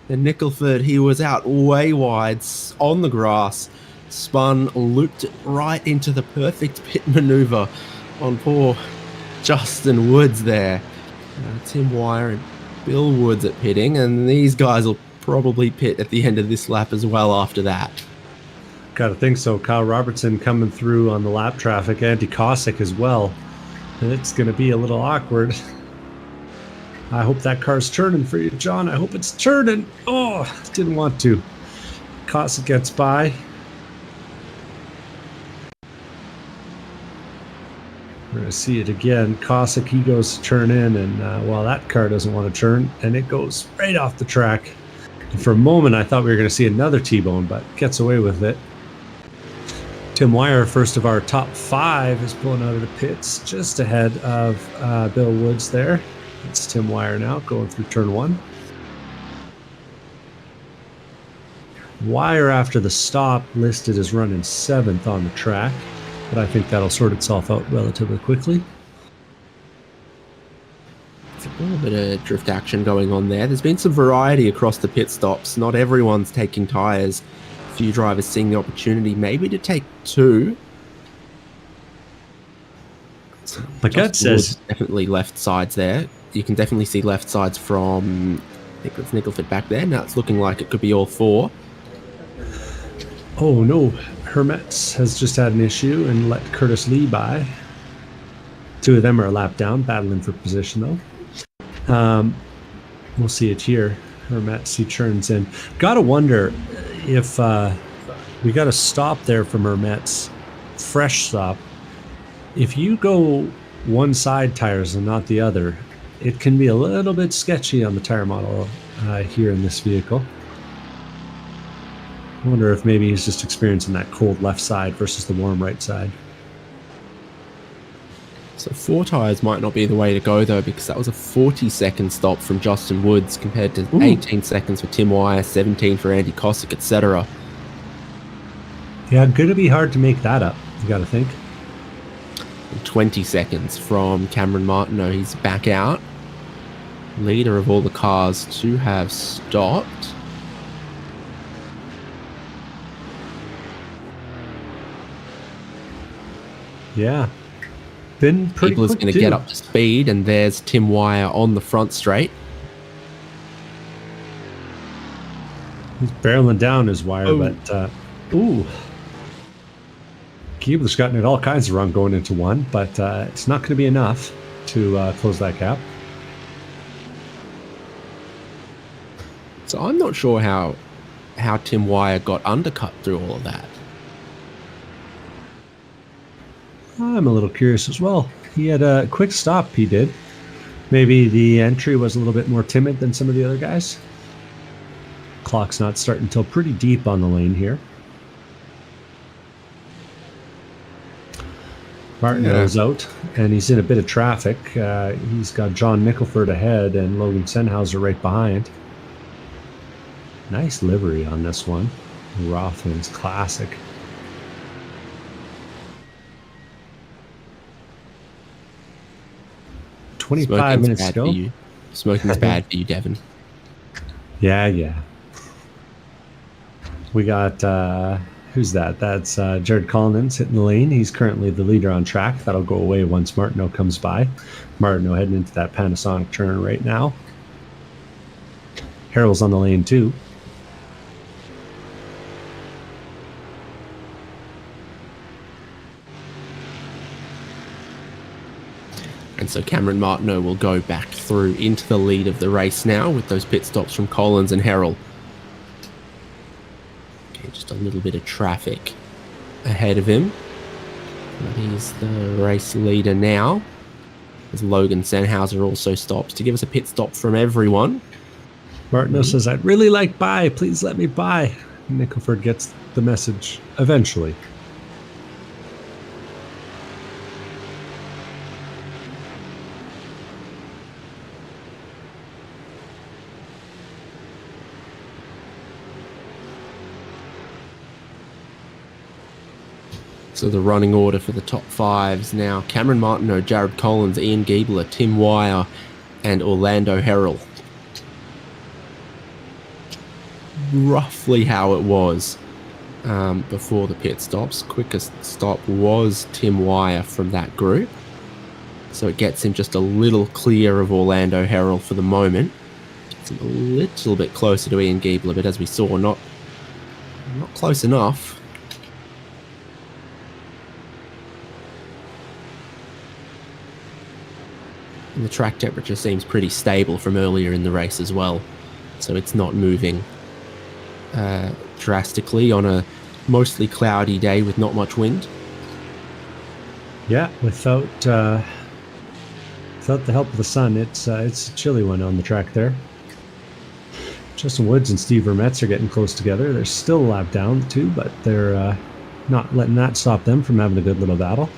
And Nicholford, he was out way wide on the grass, spun, looped it right into the perfect pit maneuver on poor Justin Woods there. Tim Wire and Bill Woods at pitting, and these guys will probably pit at the end of this lap as well after that. Gotta think so. Kyle Robertson coming through on the lap traffic, Andy Cossack as well. And it's gonna be a little awkward. I hope that car's turning for you, John. I hope it's turning. Oh, didn't want to. Cossack gets by. We're going to see it again. Cossack, he goes to turn in, and well, that car doesn't want to turn, and it goes right off the track. And for a moment, I thought we were going to see another T-bone, but gets away with it. Tim Wire, first of our top 5, is pulling out of the pits just ahead of Bill Woods there. It's Tim Wire now going through turn 1. Wire after the stop listed as running 7th on the track, but I think that'll sort itself out relatively quickly. There's a little bit of drift action going on there. There's been some variety across the pit stops. Not everyone's taking tyres. A few drivers seeing the opportunity maybe to take 2. My gut says definitely left sides there. You can definitely see left sides from Nicholford back there. Now it's looking like it could be all 4. Oh no, Hermetz has just had an issue and let Curtis Lee by. 2 of them are a lap down, battling for position though. We'll see it here. Hermetz, he turns in. Gotta wonder if we got a stop there from Hermetz, fresh stop. If you go one side tires and not the other, it can be a little bit sketchy on the tire model here in this vehicle. I wonder if maybe he's just experiencing that cold left side versus the warm right side. So 4 tyres might not be the way to go though, because that was a 40-second stop from Justin Woods compared to 18 seconds for Tim Wire, 17 for Andy Cossack, etc. Yeah, going to be hard to make that up, you got to think. 20 seconds from Cameron Martineau. He's back out. Leader of all the cars to have stopped. Yeah. Been pretty People's quick going to get up to speed, and there's Tim Wire on the front straight. He's barreling down his Wire, but Keebler's gotten it all kinds of wrong going into 1, but it's not going to be enough. to close that gap. So I'm not sure how Tim Wire got undercut through all of that. I'm a little curious as well. He had a quick stop, he did. Maybe the entry was a little bit more timid than some of the other guys. Clock's not starting until pretty deep on the lane here. Martineau's out, and he's in a bit of traffic. He's got John Nicholford ahead and Logan Senhauser right behind. Nice livery on this one. Rothman's classic. Smoking's minutes bad to go. for you. Smoking's bad for you, Devin. Yeah. We got, who's that? That's Jared Collins hitting the lane. He's currently the leader on track. That'll go away once Martineau comes by. Martineau heading into that Panasonic turn right now. Harrell's on the lane too. And so Cameron Martineau will go back through into the lead of the race now with those pit stops from Collins and Harrell. Okay, just a little bit of traffic ahead of him. But he's the race leader now. As Logan Senhauser also stops to give us a pit stop from everyone. Martineau says, I'd really like by. Please let me by. Nicholford gets the message eventually. So the running order for the top fives now: Cameron Martineau, Jared Collins, Ian Giebler, Tim Wire, and Orlando Harrell. Roughly how it was before the pit stops. Quickest stop was Tim Wire from that group. So it gets him just a little clear of Orlando Harrell for the moment. Gets him a little bit closer to Ian Giebler, but as we saw, not close enough. And the track temperature seems pretty stable from earlier in the race as well. So it's not moving drastically on a mostly cloudy day with not much wind. Yeah, without the help of the sun, it's a chilly one on the track there. Justin Woods and Steve Vermetz are getting close together. They're still a lap down too, but they're not letting that stop them from having a good little battle.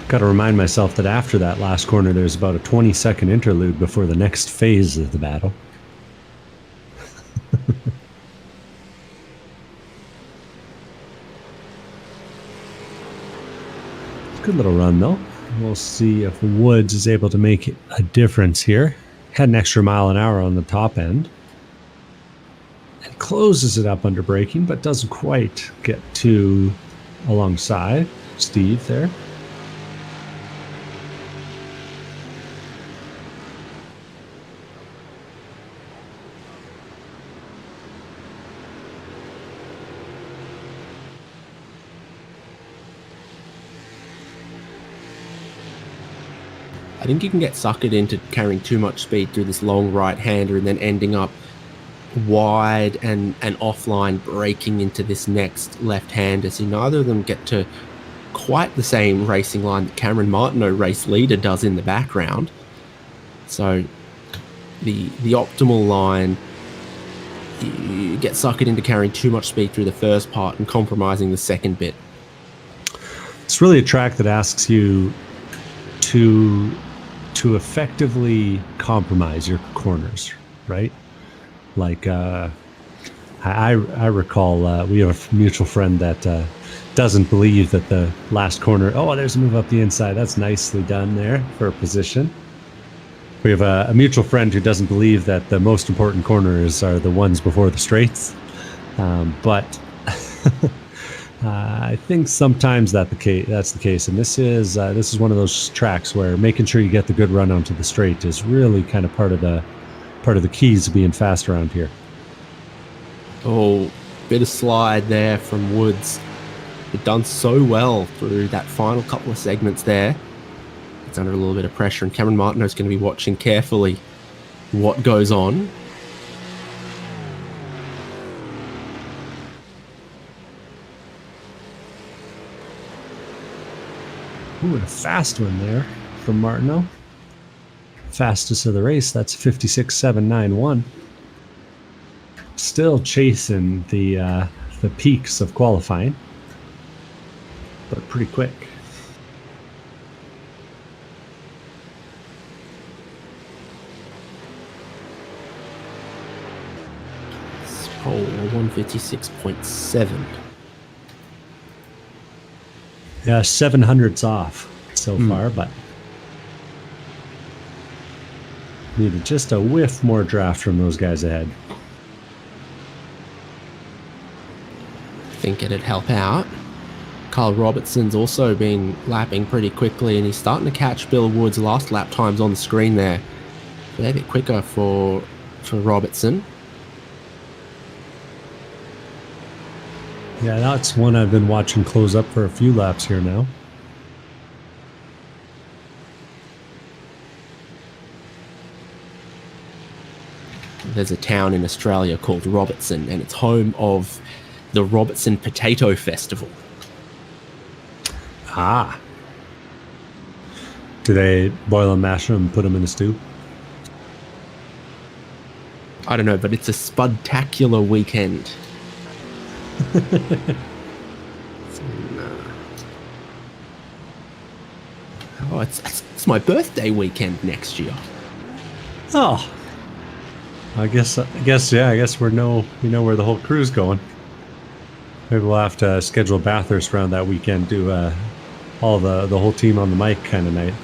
Got to remind myself that after that last corner, there's about a 20-second interlude before the next phase of the battle. Good little run, though. We'll see if Woods is able to make a difference here. Had an extra mile an hour on the top end. And closes it up under braking, but doesn't quite get to alongside Steve there. I think you can get suckered into carrying too much speed through this long right-hander and then ending up wide and offline braking into this next left-hander. So neither of them get to quite the same racing line that Cameron Martineau, race leader, does in the background. So the optimal line, you get suckered into carrying too much speed through the first part and compromising the second bit. It's really a track that asks you to effectively compromise your corners, right? Like I recall we have a mutual friend that doesn't believe that the last corner, oh, there's a move up the inside, that's nicely done there for a position. We have a mutual friend who doesn't believe that the most important corners are the ones before the straights, but I think sometimes that's the case, and this is one of those tracks where making sure you get the good run onto the straight is really kind of part of the keys to being fast around here. Oh, Bit of slide there from Woods. They've done so well through that final couple of segments there. It's under a little bit of pressure, and Cameron Martineau's going to be watching carefully what goes on. Ooh, a fast one there from Martineau. Fastest of the race, that's 56.791. Still chasing the peaks of qualifying, but pretty quick. Pole 156.7. Yeah, 700s off so far, but needed just a whiff more draft from those guys ahead. I think it'd help out. Kyle Robertson's also been lapping pretty quickly, and he's starting to catch Bill Wood's last lap times on the screen there. A bit quicker for Robertson. Yeah, that's one I've been watching close up for a few laps here now. There's a town in Australia called Robertson, and it's home of the Robertson Potato Festival. Ah. Do they boil and mash them and put them in a stew? I don't know, but it's a spudtacular weekend. Oh, it's my birthday weekend next year. Oh, I guess we know where the whole crew's going. Maybe we'll have to schedule Bathurst around that weekend, do all the whole team on the mic kind of night.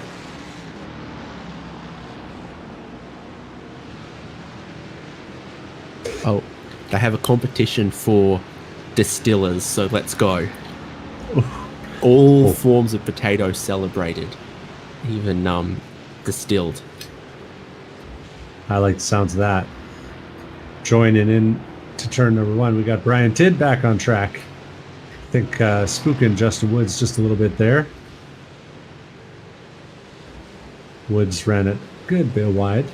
Oh, they have a competition for distillers, so let's go. All forms of potato celebrated, even distilled. I like the sounds of that. Joining in to turn number one, we got Brian Tidd back on track. I think spooking Justin Woods just a little bit there. Woods ran it a good bit wide.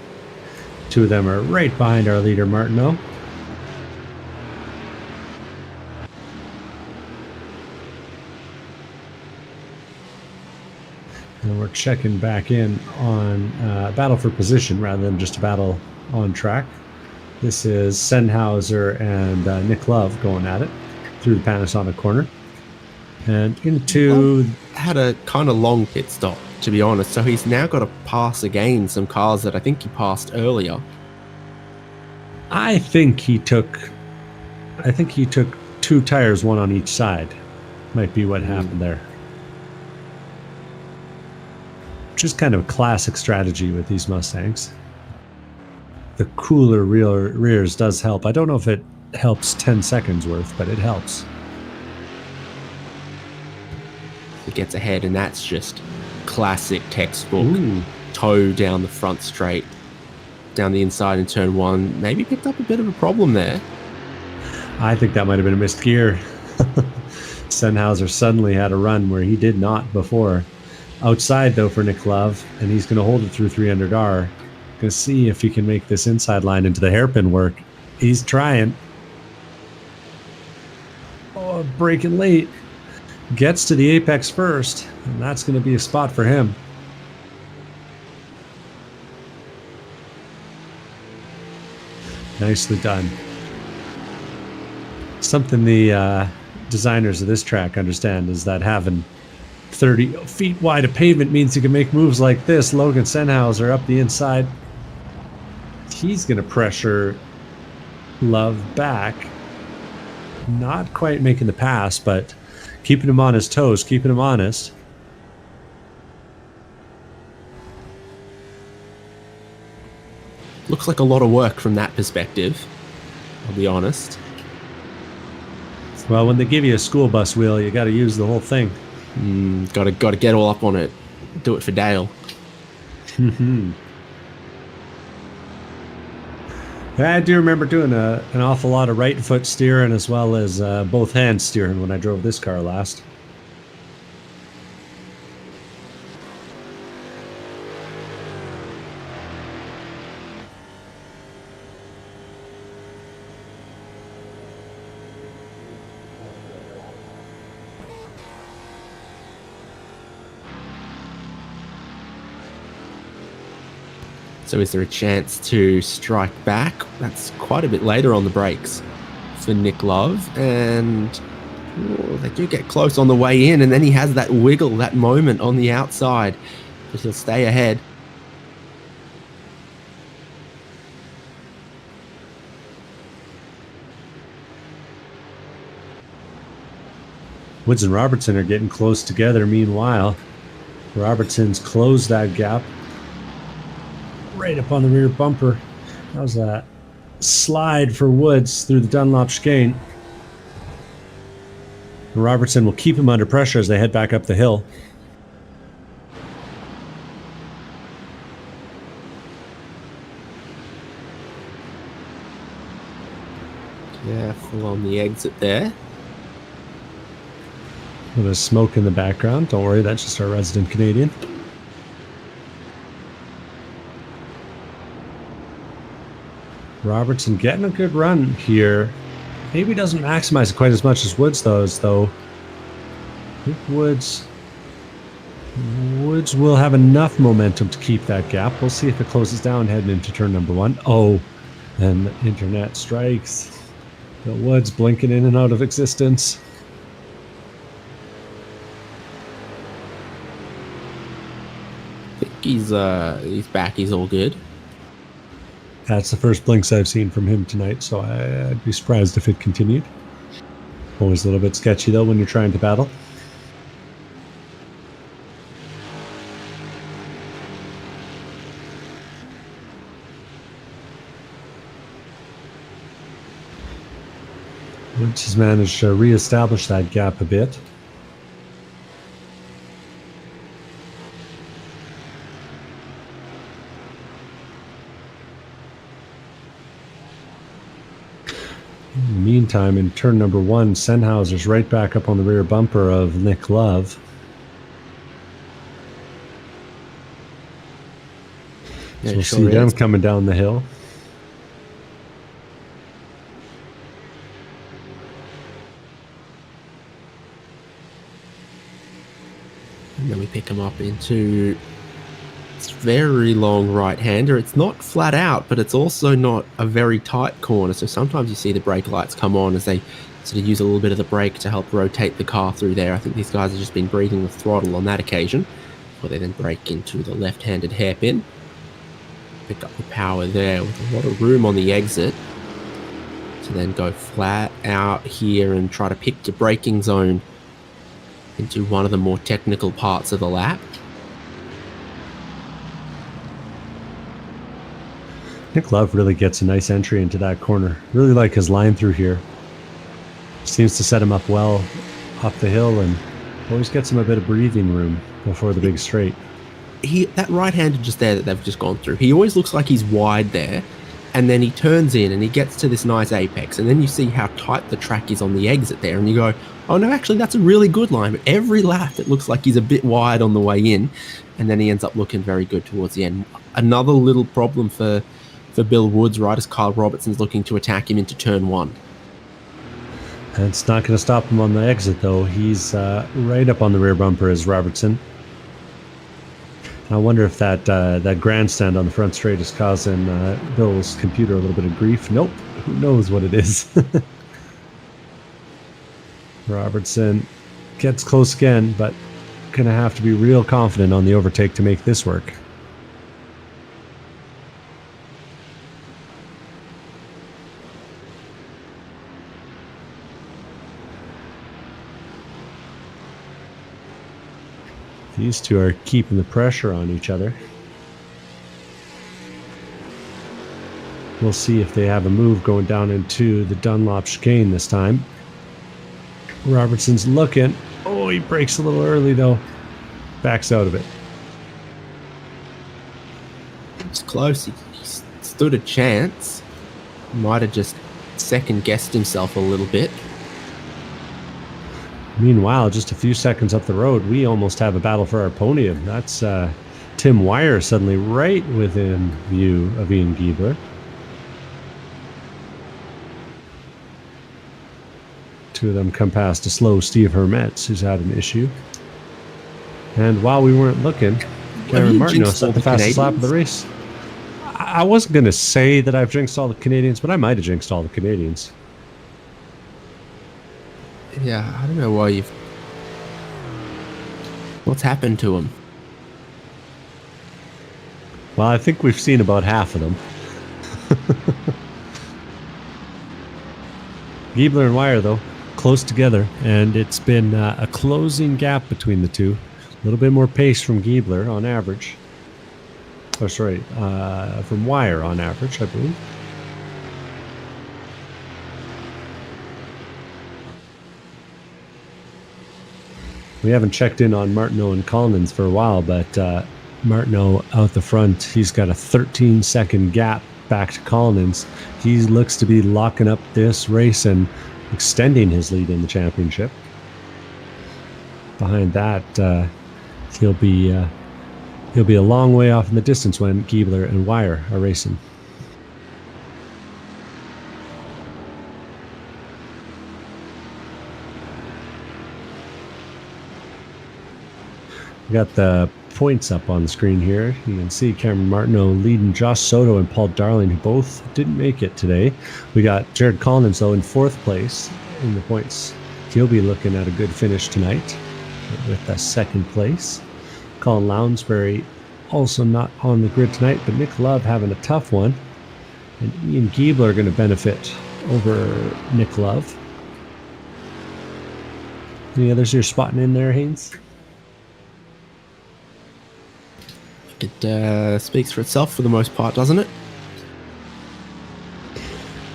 Two of them are right behind our leader, Martineau. And we're checking back in on battle for position rather than just a battle on track. This is Sennhauser and Nick Love going at it through the Panasonic corner. And into... Had a kind of long pit stop, to be honest, so he's now got to pass again some cars that I think he passed earlier. I think he took two tires, one on each side. Might be what happened there. Just kind of a classic strategy with these Mustangs. The cooler rears does help. I don't know if it helps 10 seconds worth, but it helps. It gets ahead, and that's just classic textbook. Toe down the front straight, down the inside in turn one. Maybe picked up a bit of a problem there. I think that might have been a missed gear. Sennhauser suddenly had a run where he did not before. Outside, though, for Nick Love, and he's going to hold it through 300R. Going to see if he can make this inside line into the hairpin work. He's trying. Oh, braking late. Gets to the apex first, and that's going to be a spot for him. Nicely done. Something the designers of this track understand is that having 30 feet wide of pavement means you can make moves like this. Logan Sennhauser up the inside. He's going to pressure Love back. Not quite making the pass, but keeping him on his toes, keeping him honest. Looks like a lot of work from that perspective, I'll be honest. Well, when they give you a school bus wheel, you got to use the whole thing. Got to get all up on it. Do it for Dale. Yeah, I do remember doing an awful lot of right foot steering as well as both hands steering when I drove this car last. So is there a chance to strike back? That's quite a bit later on the brakes for Nick Love. And they do get close on the way in. And then he has that wiggle, that moment on the outside. But he'll stay ahead. Woods and Robertson are getting close together. Meanwhile, Robertson's closed that gap. Right up on the rear bumper. That was a slide for Woods through the Dunlop chicane. Robertson will keep him under pressure as they head back up the hill. Careful on the exit there. A bit of smoke in the background. Don't worry, that's just our resident Canadian. Robertson getting a good run here. Maybe doesn't maximize it quite as much as Woods does, though. I think Woods will have enough momentum to keep that gap. We'll see if it closes down heading into turn number 1. Oh, and the internet strikes. The Woods blinking in and out of existence. I think he's back. He's all good. That's the first blinks I've seen from him tonight, so I'd be surprised if it continued. Always a little bit sketchy, though, when you're trying to battle. Woods has managed to reestablish that gap a bit. In the meantime, in turn number 1, Sennhauser's right back up on the rear bumper of Nick Love. Yeah, So we'll see them coming down the hill. And then we pick him up into this very long right-hander. It's not flat out, but it's also not a very tight corner. So sometimes you see the brake lights come on as they sort of use a little bit of the brake to help rotate the car through there. I think these guys have just been breathing the throttle on that occasion, before they then brake into the left-handed hairpin. Pick up the power there with a lot of room on the exit to then go flat out here and try to pick the braking zone into one of the more technical parts of the lap. Nick Love really gets a nice entry into that corner. Really like his line through here. Seems to set him up well up the hill and always gets him a bit of breathing room before the big straight. That right-hander just there that they've just gone through, he always looks like he's wide there, and then he turns in and he gets to this nice apex, and then you see how tight the track is on the exit there, and you go, oh no, actually that's a really good line. But every lap it looks like he's a bit wide on the way in, and then he ends up looking very good towards the end. Another little problem for Bill Woods, right, as Kyle Robertson's looking to attack him into turn 1. And it's not going to stop him on the exit, though. He's right up on the rear bumper as Robertson. I wonder if that grandstand on the front straight is causing Bill's computer a little bit of grief. Nope. Who knows what it is? Robertson gets close again, but going to have to be real confident on the overtake to make this work. These two are keeping the pressure on each other. We'll see if they have a move going down into the Dunlop chicane this time. Robertson's looking. Oh, he brakes a little early, though. Backs out of it. It's close. He stood a chance. might have just second-guessed himself a little bit. Meanwhile, just a few seconds up the road, we almost have a battle for our podium. That's Tim Wire suddenly right within view of Ian Giebler. Two of them come past a slow Steve Hermetz, who's had an issue. And while we weren't looking, Cameron Martineau set the fastest lap of the race. I wasn't going to say that I've jinxed all the Canadians, but I might have jinxed all the Canadians. Yeah, I don't know why you've... What's happened to him? Well, I think we've seen about half of them. Giebler and Wire, though, close together, and it's been a closing gap between the two. A little bit more pace from Giebler on average. Oh, sorry, from Wire on average, I believe. We haven't checked in on Martineau and Collins for a while, but Martineau out the front, he's got a 13-second gap back to Collins. He looks to be locking up this race and extending his lead in the championship. Behind that, he'll be a long way off in the distance when Giebler and Wire are racing. We got the points up on the screen here. You can see Cameron Martineau leading Josh Soto and Paul Darling, who both didn't make it today. We got Jared Collins, though, in 4th place in the points. He'll be looking at a good finish tonight with a 2nd place. Colin Lounsbury also not on the grid tonight, but Nick Love having a tough one. And Ian Giebler are going to benefit over Nick Love. Any others you're spotting in there, Haynes? It speaks for itself for the most part, doesn't it?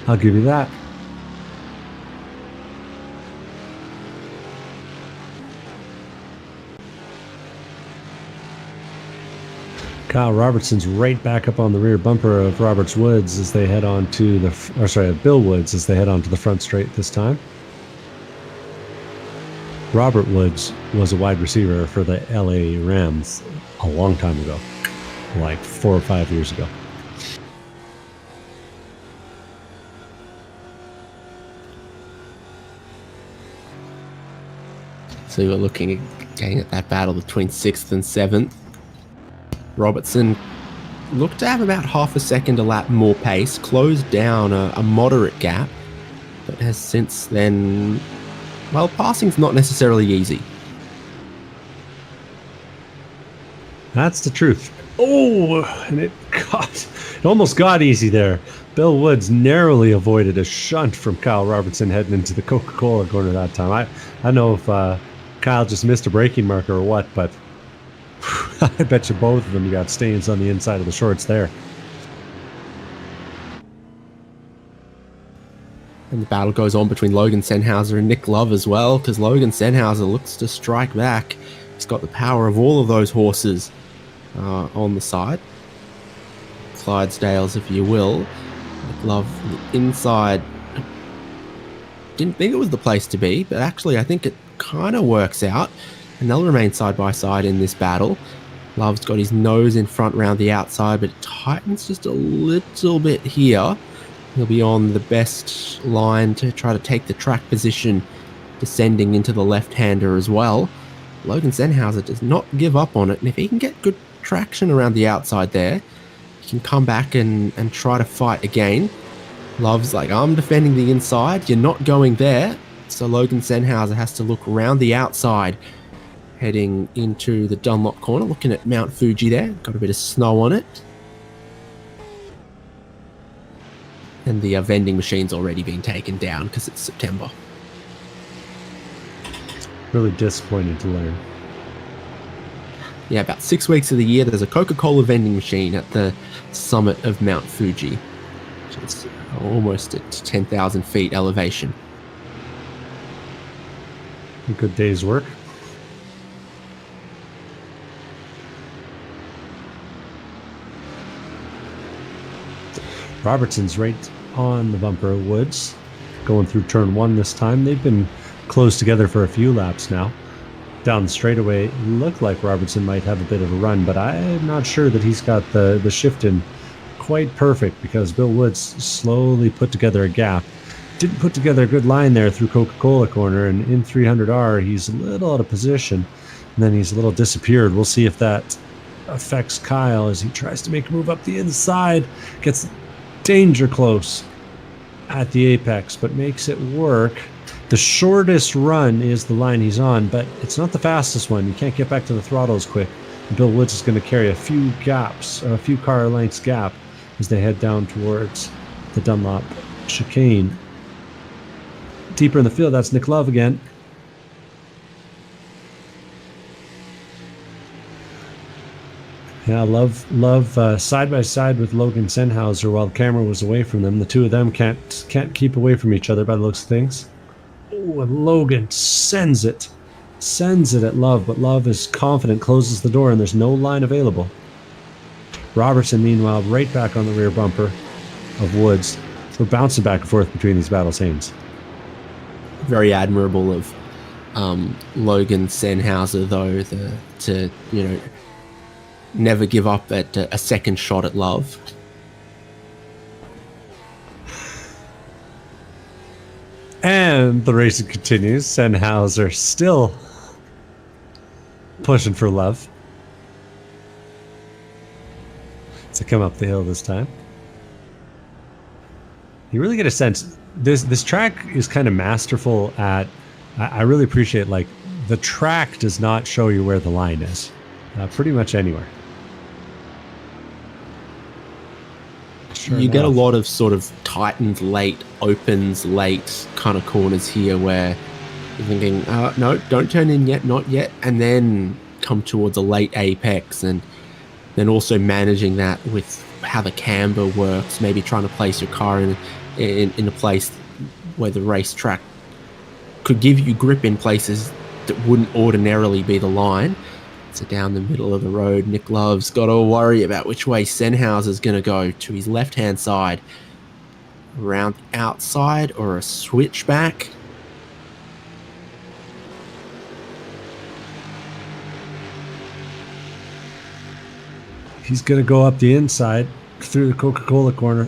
I'll give you that. Kyle Robertson's right back up on the rear bumper of Roberts Woods as they head on to Bill Woods as they head on to the front straight this time. Robert Woods was a wide receiver for the LA Rams a long time ago, like 4 or 5 years ago. So you're looking at that battle between 6th and 7th. Robertson looked to have about half a second a lap more pace, closed down a moderate gap, but has since then, well, passing's not necessarily easy. That's the truth. Oh, and it almost got easy there. Bill Woods narrowly avoided a shunt from Kyle Robertson heading into the Coca-Cola corner that time. I don't know if Kyle just missed a braking marker or what, but I bet you both of them got stains on the inside of the shorts there. And the battle goes on between Logan Sennhauser and Nick Love as well, because Logan Sennhauser looks to strike back. He's got the power of all of those horses on the side. Clydesdales, if you will. Nick Love inside. Didn't think it was the place to be, but actually I think it kind of works out. And they'll remain side by side in this battle. Love's got his nose in front round the outside, but it tightens just a little bit here. He'll be on the best line to try to take the track position, descending into the left-hander as well. Logan Sennhauser does not give up on it, and if he can get good traction around the outside there, he can come back and try to fight again. Love's like, I'm defending the inside, you're not going there. So Logan Sennhauser has to look around the outside, heading into the Dunlop corner, looking at Mount Fuji there. Got a bit of snow on it. And the vending machine's already been taken down because it's September. Really disappointed to learn. Yeah, about 6 weeks of the year, there's a Coca-Cola vending machine at the summit of Mount Fuji, which is almost at 10,000 feet elevation. A good day's work. Robertson's right on the bumper. Woods going through turn 1 this time. They've been close together for a few laps now. Down the straightaway, looked like Robertson might have a bit of a run, but I'm not sure that he's got the shift in quite perfect, because Bill Woods slowly put together a gap. Didn't put together a good line there through Coca-Cola corner, and in 300R he's a little out of position, and then he's a little disappeared. We'll see if that affects Kyle as he tries to make a move up the inside, gets danger close at the apex, but makes it work. The shortest run is the line he's on, but it's not the fastest one. You can't get back to the throttle as quick. Bill Woods is going to carry a few car lengths gap as they head down towards the Dunlop chicane. Deeper in the field, that's Nick Love again. Yeah, Love side by side with Logan Sennhauser while the camera was away from them. The two of them can't keep away from each other by the looks of things. Oh, and Logan sends it at Love, but Love is confident, closes the door, and there's no line available. Robertson, meanwhile, right back on the rear bumper of Woods. We're bouncing back and forth between these battle scenes. Very admirable of Logan Sennhauser, though, to never give up at a second shot at Love. And the racing continues. Sennhauser still pushing for Love to come up the hill this time. You really get a sense this track is kind of masterful at. I really appreciate, like, the track does not show you where the line is, pretty much anywhere. Sure you enough. get a lot of sort of tightens late, opens late kind of corners here where you're thinking, no, don't turn in yet, not yet, and then come towards a late apex, and then also managing that with how the camber works, maybe trying to place your car in a place where the racetrack could give you grip in places that wouldn't ordinarily be the line. So down the middle of the road, Nick Love's got to worry about which way Sennhauser's going to go, to his left-hand side, around the outside, or a switchback. He's going to go up the inside through the Coca-Cola corner.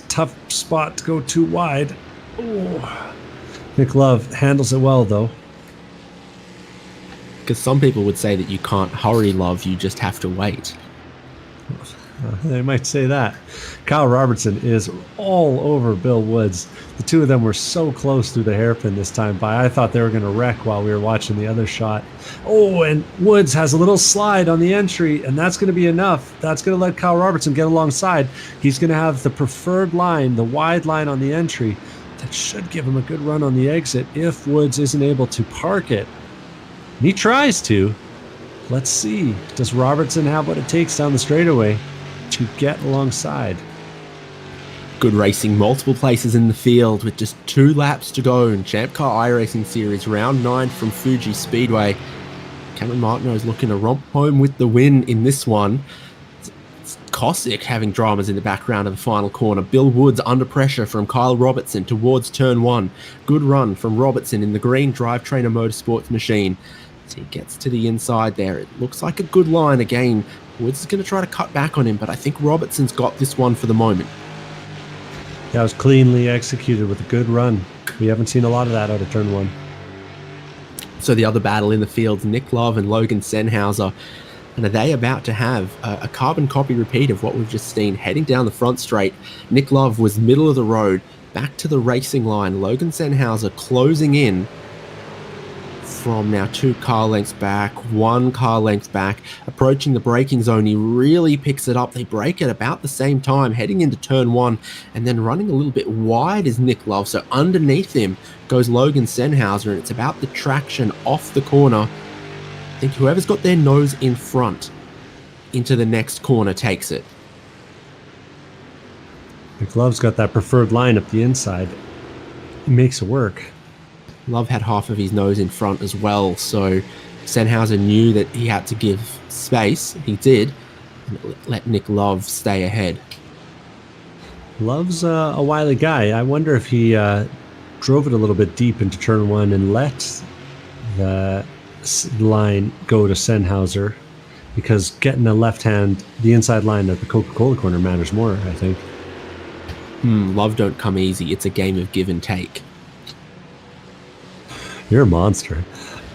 Tough spot to go too wide. Oh. Nick Love handles it well, though. Because some people would say that you can't hurry Love, you just have to wait. They might say that. Kyle Robertson is all over Bill Woods. The two of them were so close through the hairpin this time by. I thought they were going to wreck while we were watching the other shot. Oh, and Woods has a little slide on the entry, and that's going to be enough. That's going to let Kyle Robertson get alongside. He's going to have the preferred line, the wide line on the entry. That should give him a good run on the exit if Woods isn't able to park it. And he tries to. Let's see. Does Robertson have what it takes down the straightaway to get alongside? Good racing, multiple places in the field with just 2 laps to go in ChampCar iRacing Series, round 9 from Fuji Speedway. Cameron Martineau's looking to romp home with the win in this one. It's Cossack having dramas in the background of the final corner. Bill Woods under pressure from Kyle Robertson towards turn 1. Good run from Robertson in the green drivetrainer motorsports machine. As he gets to the inside there, it looks like a good line again. Woods is going to try to cut back on him, but I think Robertson's got this one for the moment. That was cleanly executed with a good run. We haven't seen a lot of that out of turn 1. So the other battle in the field, Nick Love and Logan Sennhauser. And are they about to have a carbon copy repeat of what we've just seen? Heading down the front straight, Nick Love was middle of the road, back to the racing line. Logan Sennhauser closing in from now 2 car lengths back, 1 car length back, approaching the braking zone. He really picks it up. They brake at about the same time, heading into turn 1, and then running a little bit wide is Nick Love. So underneath him goes Logan Sennhauser, and it's about the traction off the corner. I think whoever's got their nose in front into the next corner takes it. Nick Love's got that preferred line up the inside. He makes it work. Love had half of his nose in front as well, so Sennhauser knew that he had to give space. He did, and let Nick Love stay ahead. Love's a wily guy. I wonder if he drove it a little bit deep into turn one and let the line go to Sennhauser, because getting the inside line at the Coca-Cola corner matters more, I think. Love don't come easy. It's a game of give and take. You're a monster.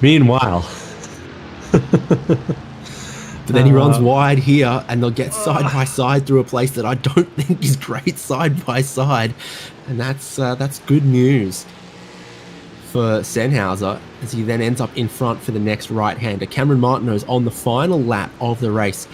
Meanwhile... But then he runs wide here, and they'll get side by side through a place that I don't think is great side by side, and that's good news for Sennhauser, as he then ends up in front for the next right-hander. Cameron Martineau's on the final lap of the race,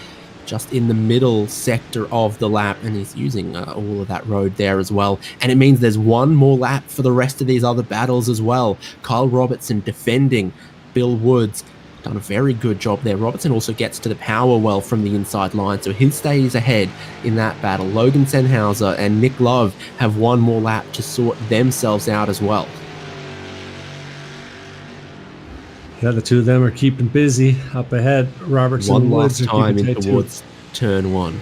just in the middle sector of the lap, and he's using all of that road there as well. And it means there's one more lap for the rest of these other battles as well. Kyle Robertson defending Bill Woods. Done a very good job there. Robertson also gets to the power well from the inside line, so he stays ahead in that battle. Logan Sennhauser and Nick Love have one more lap to sort themselves out as well. Yeah, the two of them are keeping busy up ahead. Robertson one and Woods last are time keeping in tight towards turn one.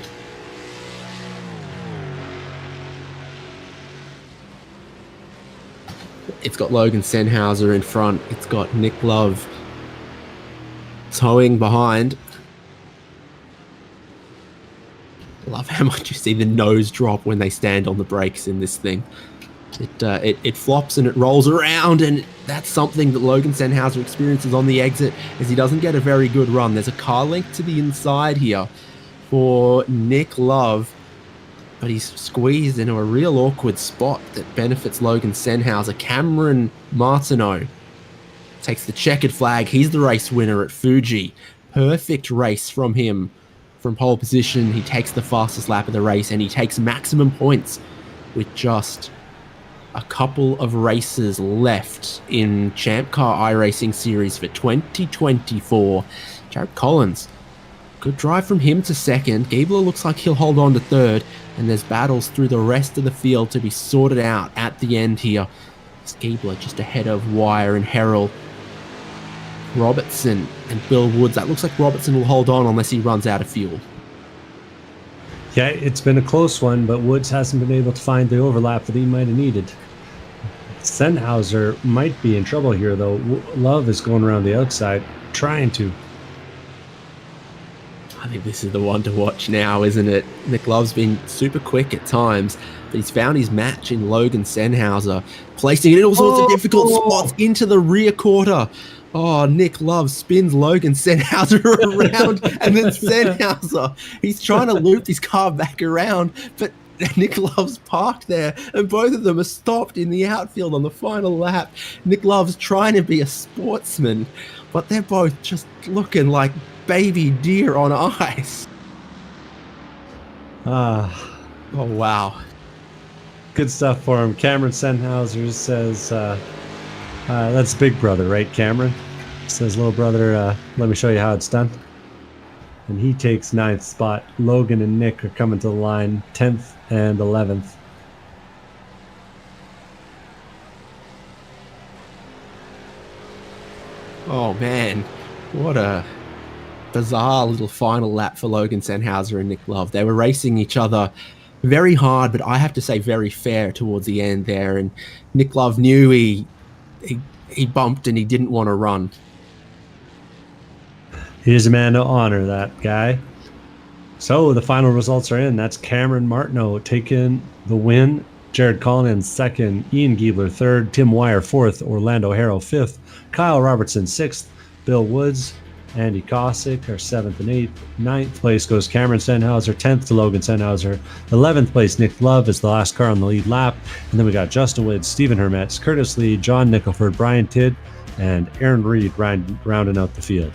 It's got Logan Sennhauser in front. It's got Nick Love towing behind. Love how much you see the nose drop when they stand on the brakes in this thing. It flops and it rolls around, and that's something that Logan Sennhauser experiences on the exit, as he doesn't get a very good run. There's a car length to the inside here for Nick Love, but he's squeezed into a real awkward spot that benefits Logan Sennhauser. Cameron Martineau takes the checkered flag. He's the race winner at Fuji. Perfect race from him. From pole position, he takes the fastest lap of the race, and he takes maximum points with just a couple of races left in ChampCar iRacing Series for 2024. Jared Collins, good drive from him to second. Giebler looks like he'll hold on to third, and there's battles through the rest of the field to be sorted out at the end here. Giebler just ahead of Wire and Herald. Robertson and Bill Woods. That looks like Robertson will hold on unless he runs out of fuel. Yeah, it's been a close one, but Woods hasn't been able to find the overlap that he might have needed. Sennhauser might be in trouble here, though. Love is going around the outside, trying to. I think this is the one to watch now, isn't it? Nick Love's been super quick at times, but he's found his match in Logan Sennhauser, placing it in all sorts of difficult spots into the rear quarter. Oh, Nick Love spins Logan Sennhauser around, and then Sennhauser, he's trying to loop his car back around, but Nick Love's parked there, and both of them are stopped in the outfield on the final lap. Nick Love's trying to be a sportsman, but they're both just looking like baby deer on ice. Oh, wow. Good stuff for him. Cameron Sennhauser says, that's Big Brother, right, Cameron? Says, little brother, let me show you how it's done. And he takes 9th spot. Logan and Nick are coming to the line, 10th and 11th. Oh, man. What a bizarre little final lap for Logan Sennhauser and Nick Love. They were racing each other very hard, but I have to say very fair towards the end there. And Nick Love knew he bumped and he didn't want to run. He's a man to honor, that guy. So the final results are in. That's Cameron Martineau taking the win. Jared Collins second, Ian Giebler third, Tim Wire fourth, Orlando Harrell fifth, Kyle Robertson sixth, Bill Woods, Andy Cossack are 7th and 8th. 9th place goes Cameron Sennhauser, 10th to Logan Sennhauser. 11th place, Nick Love is the last car on the lead lap. And then we got Justin Woods, Stephen Hermetz, Curtis Lee, John Nicholford, Brian Tidd, and Aaron Reed rounding out the field.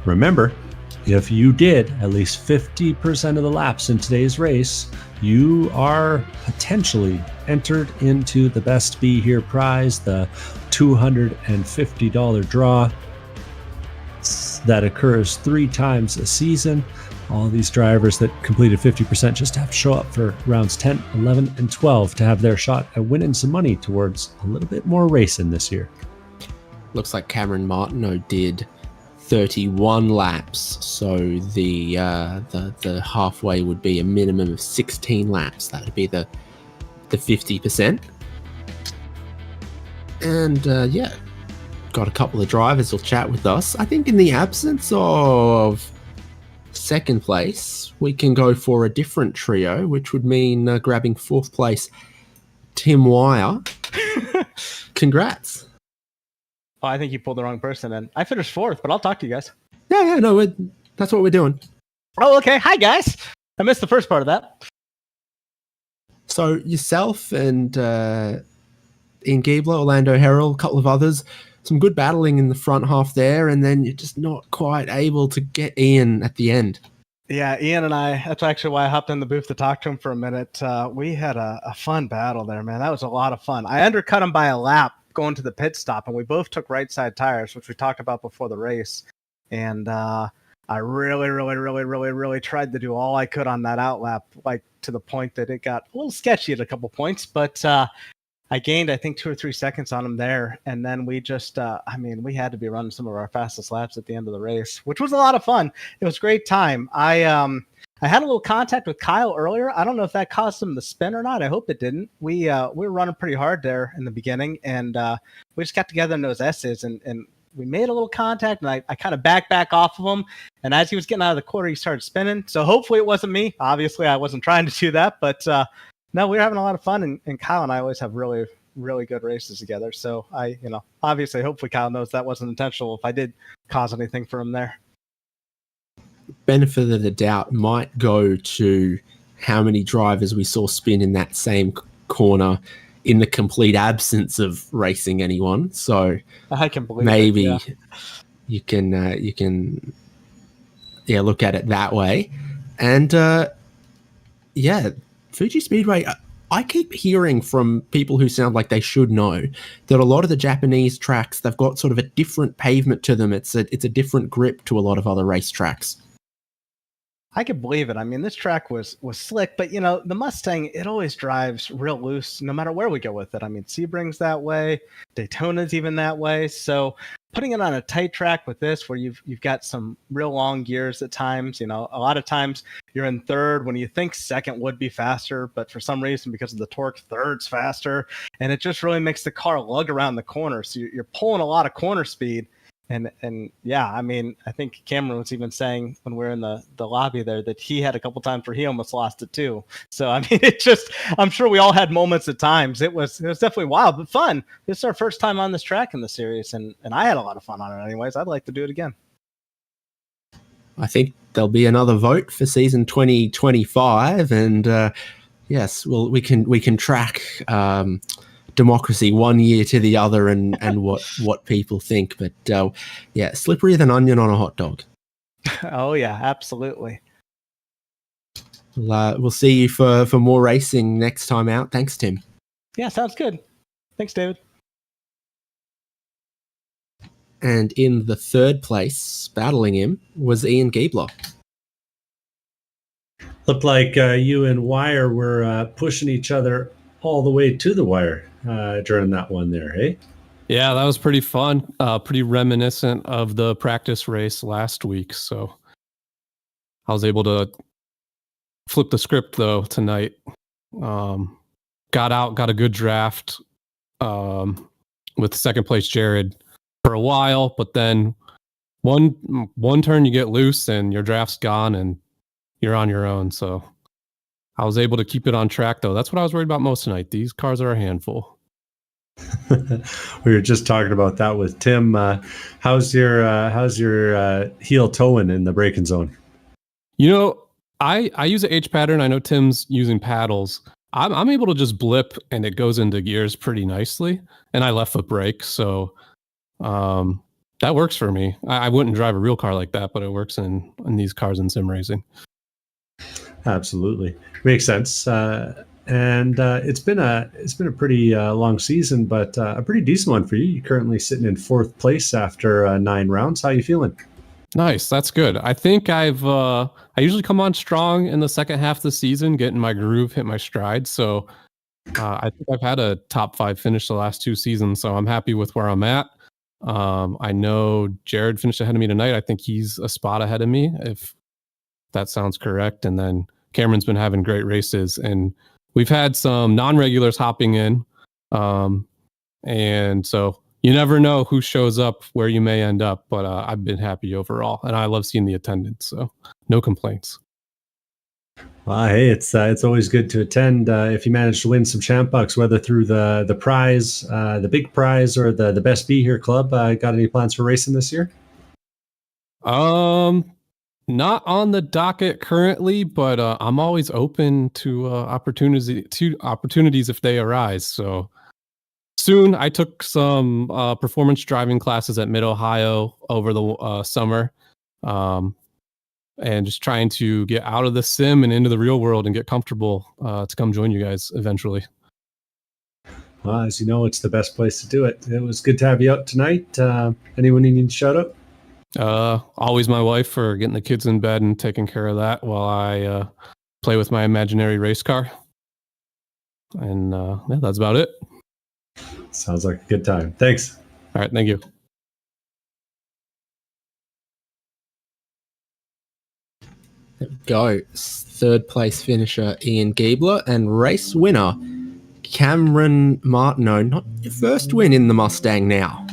Remember, if you did at least 50% of the laps in today's race, you are potentially entered into the Best Be Here prize, the $250 draw that occurs 3 times a season. All these drivers that completed 50% just have to show up for rounds 10, 11, and 12 to have their shot at winning some money towards a little bit more racing this year. Looks like Cameron Martineau did 31 laps. So the halfway would be a minimum of 16 laps. That would be the 50%. And got a couple of drivers will chat with us. I think in the absence of second place, we can go for a different trio, which would mean grabbing fourth place, Tim Wire. Congrats. Oh, I think you pulled the wrong person in. I finished fourth, but I'll talk to you guys. Yeah, no, that's what we're doing. Oh, okay. Hi, guys. I missed the first part of that. So yourself and Ian Giebler, Orlando Herald, a couple of others, some good battling in the front half there, and then you're just not quite able to get Ian at the end. Yeah, Ian and I, that's actually why I hopped in the booth to talk to him for a minute. We had a fun battle there, man. That was a lot of fun. I undercut him by a lap going to the pit stop, and we both took right side tires, which we talked about before the race. And I really tried to do all I could on that outlap, like to the point that it got a little sketchy at a couple points, but I gained, I think, 2 or 3 seconds on him there. And then we just, we had to be running some of our fastest laps at the end of the race, which was a lot of fun. It was a great time. I had a little contact with Kyle earlier. I don't know if that caused him to spin or not. I hope it didn't. We were running pretty hard there in the beginning, and we just got together in those S's, and we made a little contact, and I kind of back off of him. And as he was getting out of the corner, he started spinning. So hopefully it wasn't me. Obviously, I wasn't trying to do that, but no, we were having a lot of fun, and Kyle and I always have really, really good races together. So obviously, hopefully Kyle knows that wasn't intentional if I did cause anything for him there. Benefit of the doubt might go to how many drivers we saw spin in that same corner in the complete absence of racing anyone. So I can believe maybe it, you can look at it that way. And Fuji Speedway, I keep hearing from people who sound like they should know that a lot of the Japanese tracks, they've got sort of a different pavement to them. It's a different grip to a lot of other race tracks. I could believe it. I mean, this track was slick, but the Mustang, it always drives real loose no matter where we go with it. I mean, Sebring's that way, Daytona's even that way. So putting it on a tight track with this, where you've got some real long gears at times, a lot of times you're in third when you think second would be faster, but for some reason, because of the torque, third's faster, and it just really makes the car lug around the corner. So you're pulling a lot of corner speed. And yeah, I mean, I think Cameron was even saying when we were in the lobby there that he had a couple times where he almost lost it too. So, I mean, I'm sure we all had moments at times. It was definitely wild, but fun. This is our first time on this track in the series, and I had a lot of fun on it anyways. I'd like to do it again. I think there'll be another vote for season 2025, and yes, well, we can track democracy one year to the other and what people think, but slipperier than onion on a hot dog. Oh yeah, absolutely. We'll see you for more racing next time out. Thanks, Tim. Yeah, sounds good. Thanks, David. And in the third place, battling him, was Ian Giebler. Looked like you and Wire were pushing each other all the way to the wire during that one there, hey? Yeah, that was pretty fun. Pretty reminiscent of the practice race last week. So I was able to flip the script though tonight. Got a good draft with second place Jared for a while, but then one turn you get loose and your draft's gone and you're on your own. So I was able to keep it on track, though. That's what I was worried about most tonight. These cars are a handful. We were just talking about that with Tim. How's your heel towing in the braking zone? I use an H pattern. I know Tim's using paddles. I'm able to just blip and it goes into gears pretty nicely. And I left foot brake, so that works for me. I wouldn't drive a real car like that, but it works in these cars in sim racing. Absolutely, makes sense. And it's been a pretty long season, but a pretty decent one for you. You're currently sitting in fourth place after 9 rounds. How you feeling? Nice, that's good. I think I usually come on strong in the second half of the season, get in my groove, hit my stride. So I think I've had a top 5 finish the last 2 seasons, so I'm happy with where I'm at. I know Jared finished ahead of me tonight. I think he's a spot ahead of me, if that sounds correct. And then Cameron's been having great races, and we've had some non-regulars hopping in. And so you never know who shows up, where you may end up, but I've been happy overall, and I love seeing the attendance, so no complaints. Well, hey, it's always good to attend if you manage to win some champ bucks, whether through the prize, the big prize, or the Best Be Here Club. Got any plans for racing this year? Not on the docket currently, but I'm always open to opportunities if they arise. So soon, I took some performance driving classes at Mid Ohio over the summer. And just trying to get out of the sim and into the real world and get comfortable to come join you guys eventually. Well, as you know, it's the best place to do it. It was good to have you out tonight. Anyone you need to shout out? Always my wife for getting the kids in bed and taking care of that while I play with my imaginary race car. And yeah, that's about it. Sounds like a good time. Thanks. All right, thank you. There we go. Third place finisher Ian Giebler and race winner Cameron Martineau. Not your first win in the Mustang now.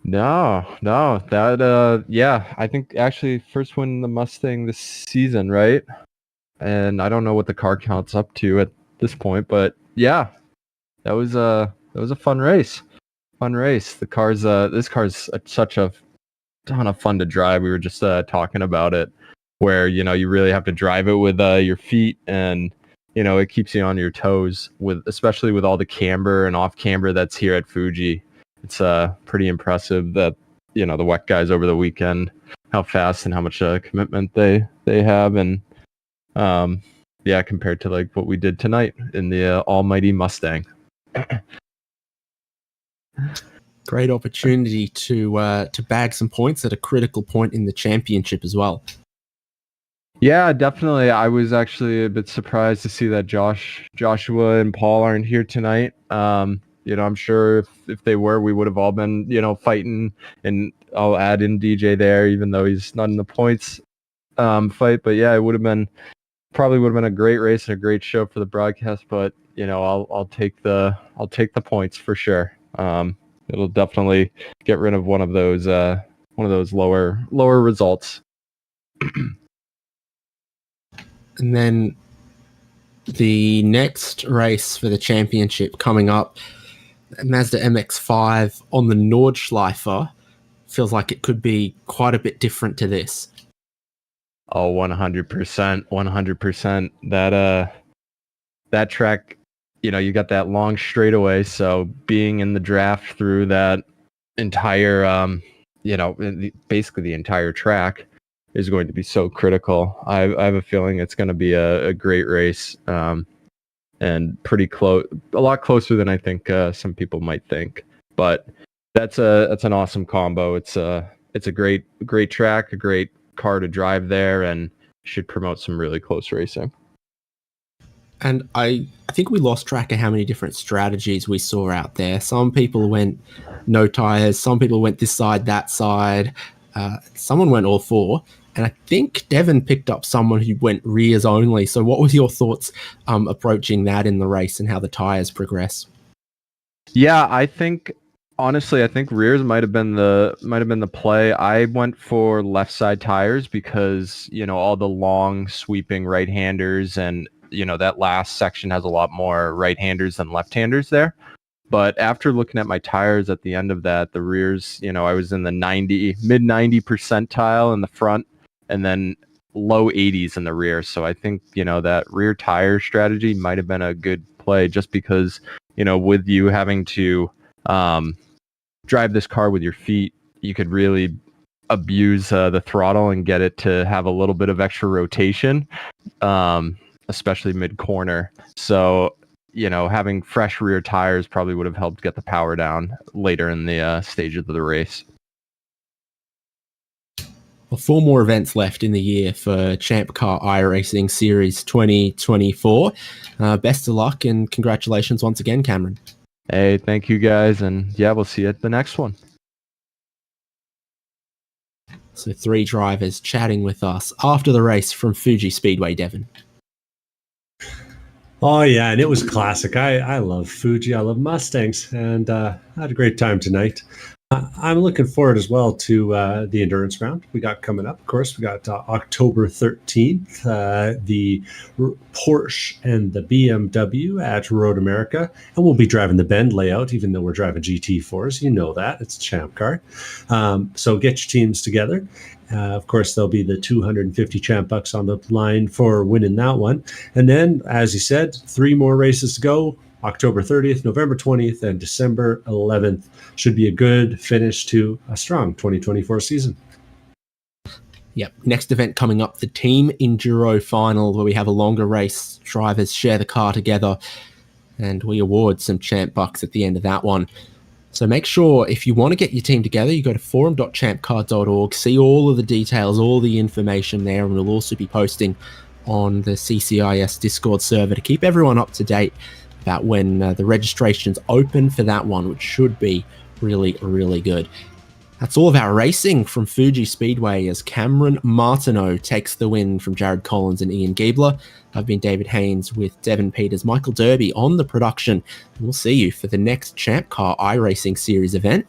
No, that yeah, I think actually first win in the Mustang this season, right? And I don't know what the car count's up to at this point, but yeah, that was a fun race. The car's this car's such a ton of fun to drive. We were just talking about it, where you really have to drive it with your feet, and it keeps you on your toes, especially with all the camber and off camber that's here at Fuji. It's pretty impressive that the WEC guys over the weekend, how fast and how much commitment they have, and yeah, compared to like what we did tonight in the almighty Mustang. Great opportunity to bag some points at a critical point in the championship as well. Yeah, definitely. I was actually a bit surprised to see that Joshua and Paul aren't here tonight. I'm sure if they were, we would have all been, fighting, and I'll add in DJ there, even though he's not in the points fight. But yeah, it probably would have been a great race and a great show for the broadcast. But I'll take the points for sure. It'll definitely get rid of one of those lower results. And then the next race for the championship coming up, Mazda MX-5 on the Nordschleifer. Feels like it could be quite a bit different to this. Oh, 100%. That track, you got that long straightaway, so being in the draft through that entire, basically the entire track is going to be so critical. I have a feeling it's going to be a great race, and pretty close, a lot closer than I think some people might think. But that's an awesome combo. It's a great track, a great car to drive there, and should promote some really close racing. And I think we lost track of how many different strategies we saw out there. Some people went no tires, some people went this side, that side. Someone went all four. And I think Devon picked up someone who went rears only. So what was your thoughts approaching that in the race and how the tires progress? Yeah, honestly, I think rears might have been the play. I went for left side tires because, all the long sweeping right-handers, and, that last section has a lot more right-handers than left-handers there. But after looking at my tires at the end of that, the rears, I was in the mid 90 percentile in the front, and then low 80s in the rear. So I think, that rear tire strategy might have been a good play, just because, with you having to drive this car with your feet, you could really abuse the throttle and get it to have a little bit of extra rotation, especially mid-corner. So, having fresh rear tires probably would have helped get the power down later in the stages of the race. Well, 4 more events left in the year for ChampCar iRacing Series 2024. Best of luck and congratulations once again, Cameron. Hey, thank you guys, and yeah, we'll see you at the next one. So 3 drivers chatting with us after the race from Fuji Speedway, Devon. Oh yeah, and it was classic. I love Fuji. I love Mustangs, and I had a great time tonight. I'm looking forward as well to the endurance round we got coming up. Of course, we got October 13th, the Porsche and the BMW at Road America, and we'll be driving the Bend layout, even though we're driving GT4s. You know that it's ChampCar. So get your teams together. Of course, there'll be the 250 champ bucks on the line for winning that one. And then, as you said, 3 more races to go. October 30th, November 20th, and December 11th. Should be a good finish to a strong 2024 season. Yep. Next event coming up, the Team Enduro Final, where we have a longer race. Drivers share the car together, and we award some champ bucks at the end of that one. So make sure, if you want to get your team together, you go to forum.champcar.org, see all of the details, all the information there, and we'll also be posting on the CCIS Discord server to keep everyone up to date about when the registration's open for that one, which should be really, really good. That's all of our racing from Fuji Speedway as Cameron Martineau takes the win from Jared Collins and Ian Giebler. I've been David Haynes with Devon Peters, Michael Derby on the production. We'll see you for the next ChampCar iRacing Series event.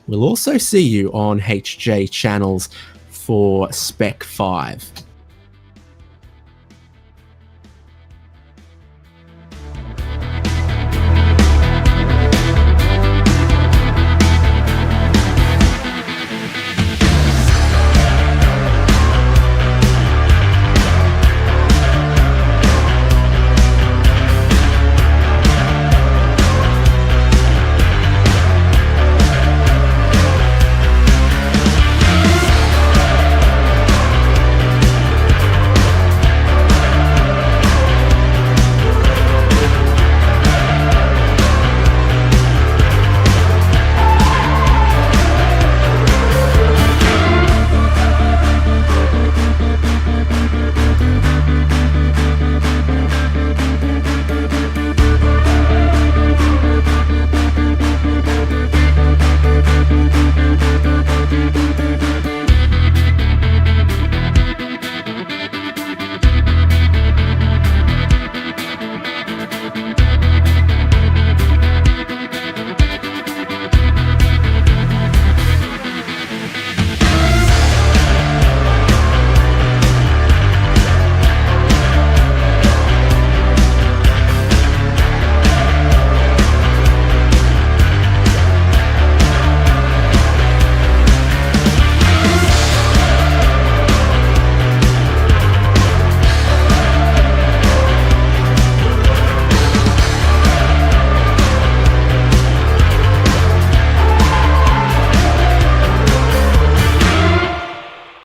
We'll also see you on HJ channels for Spec 5.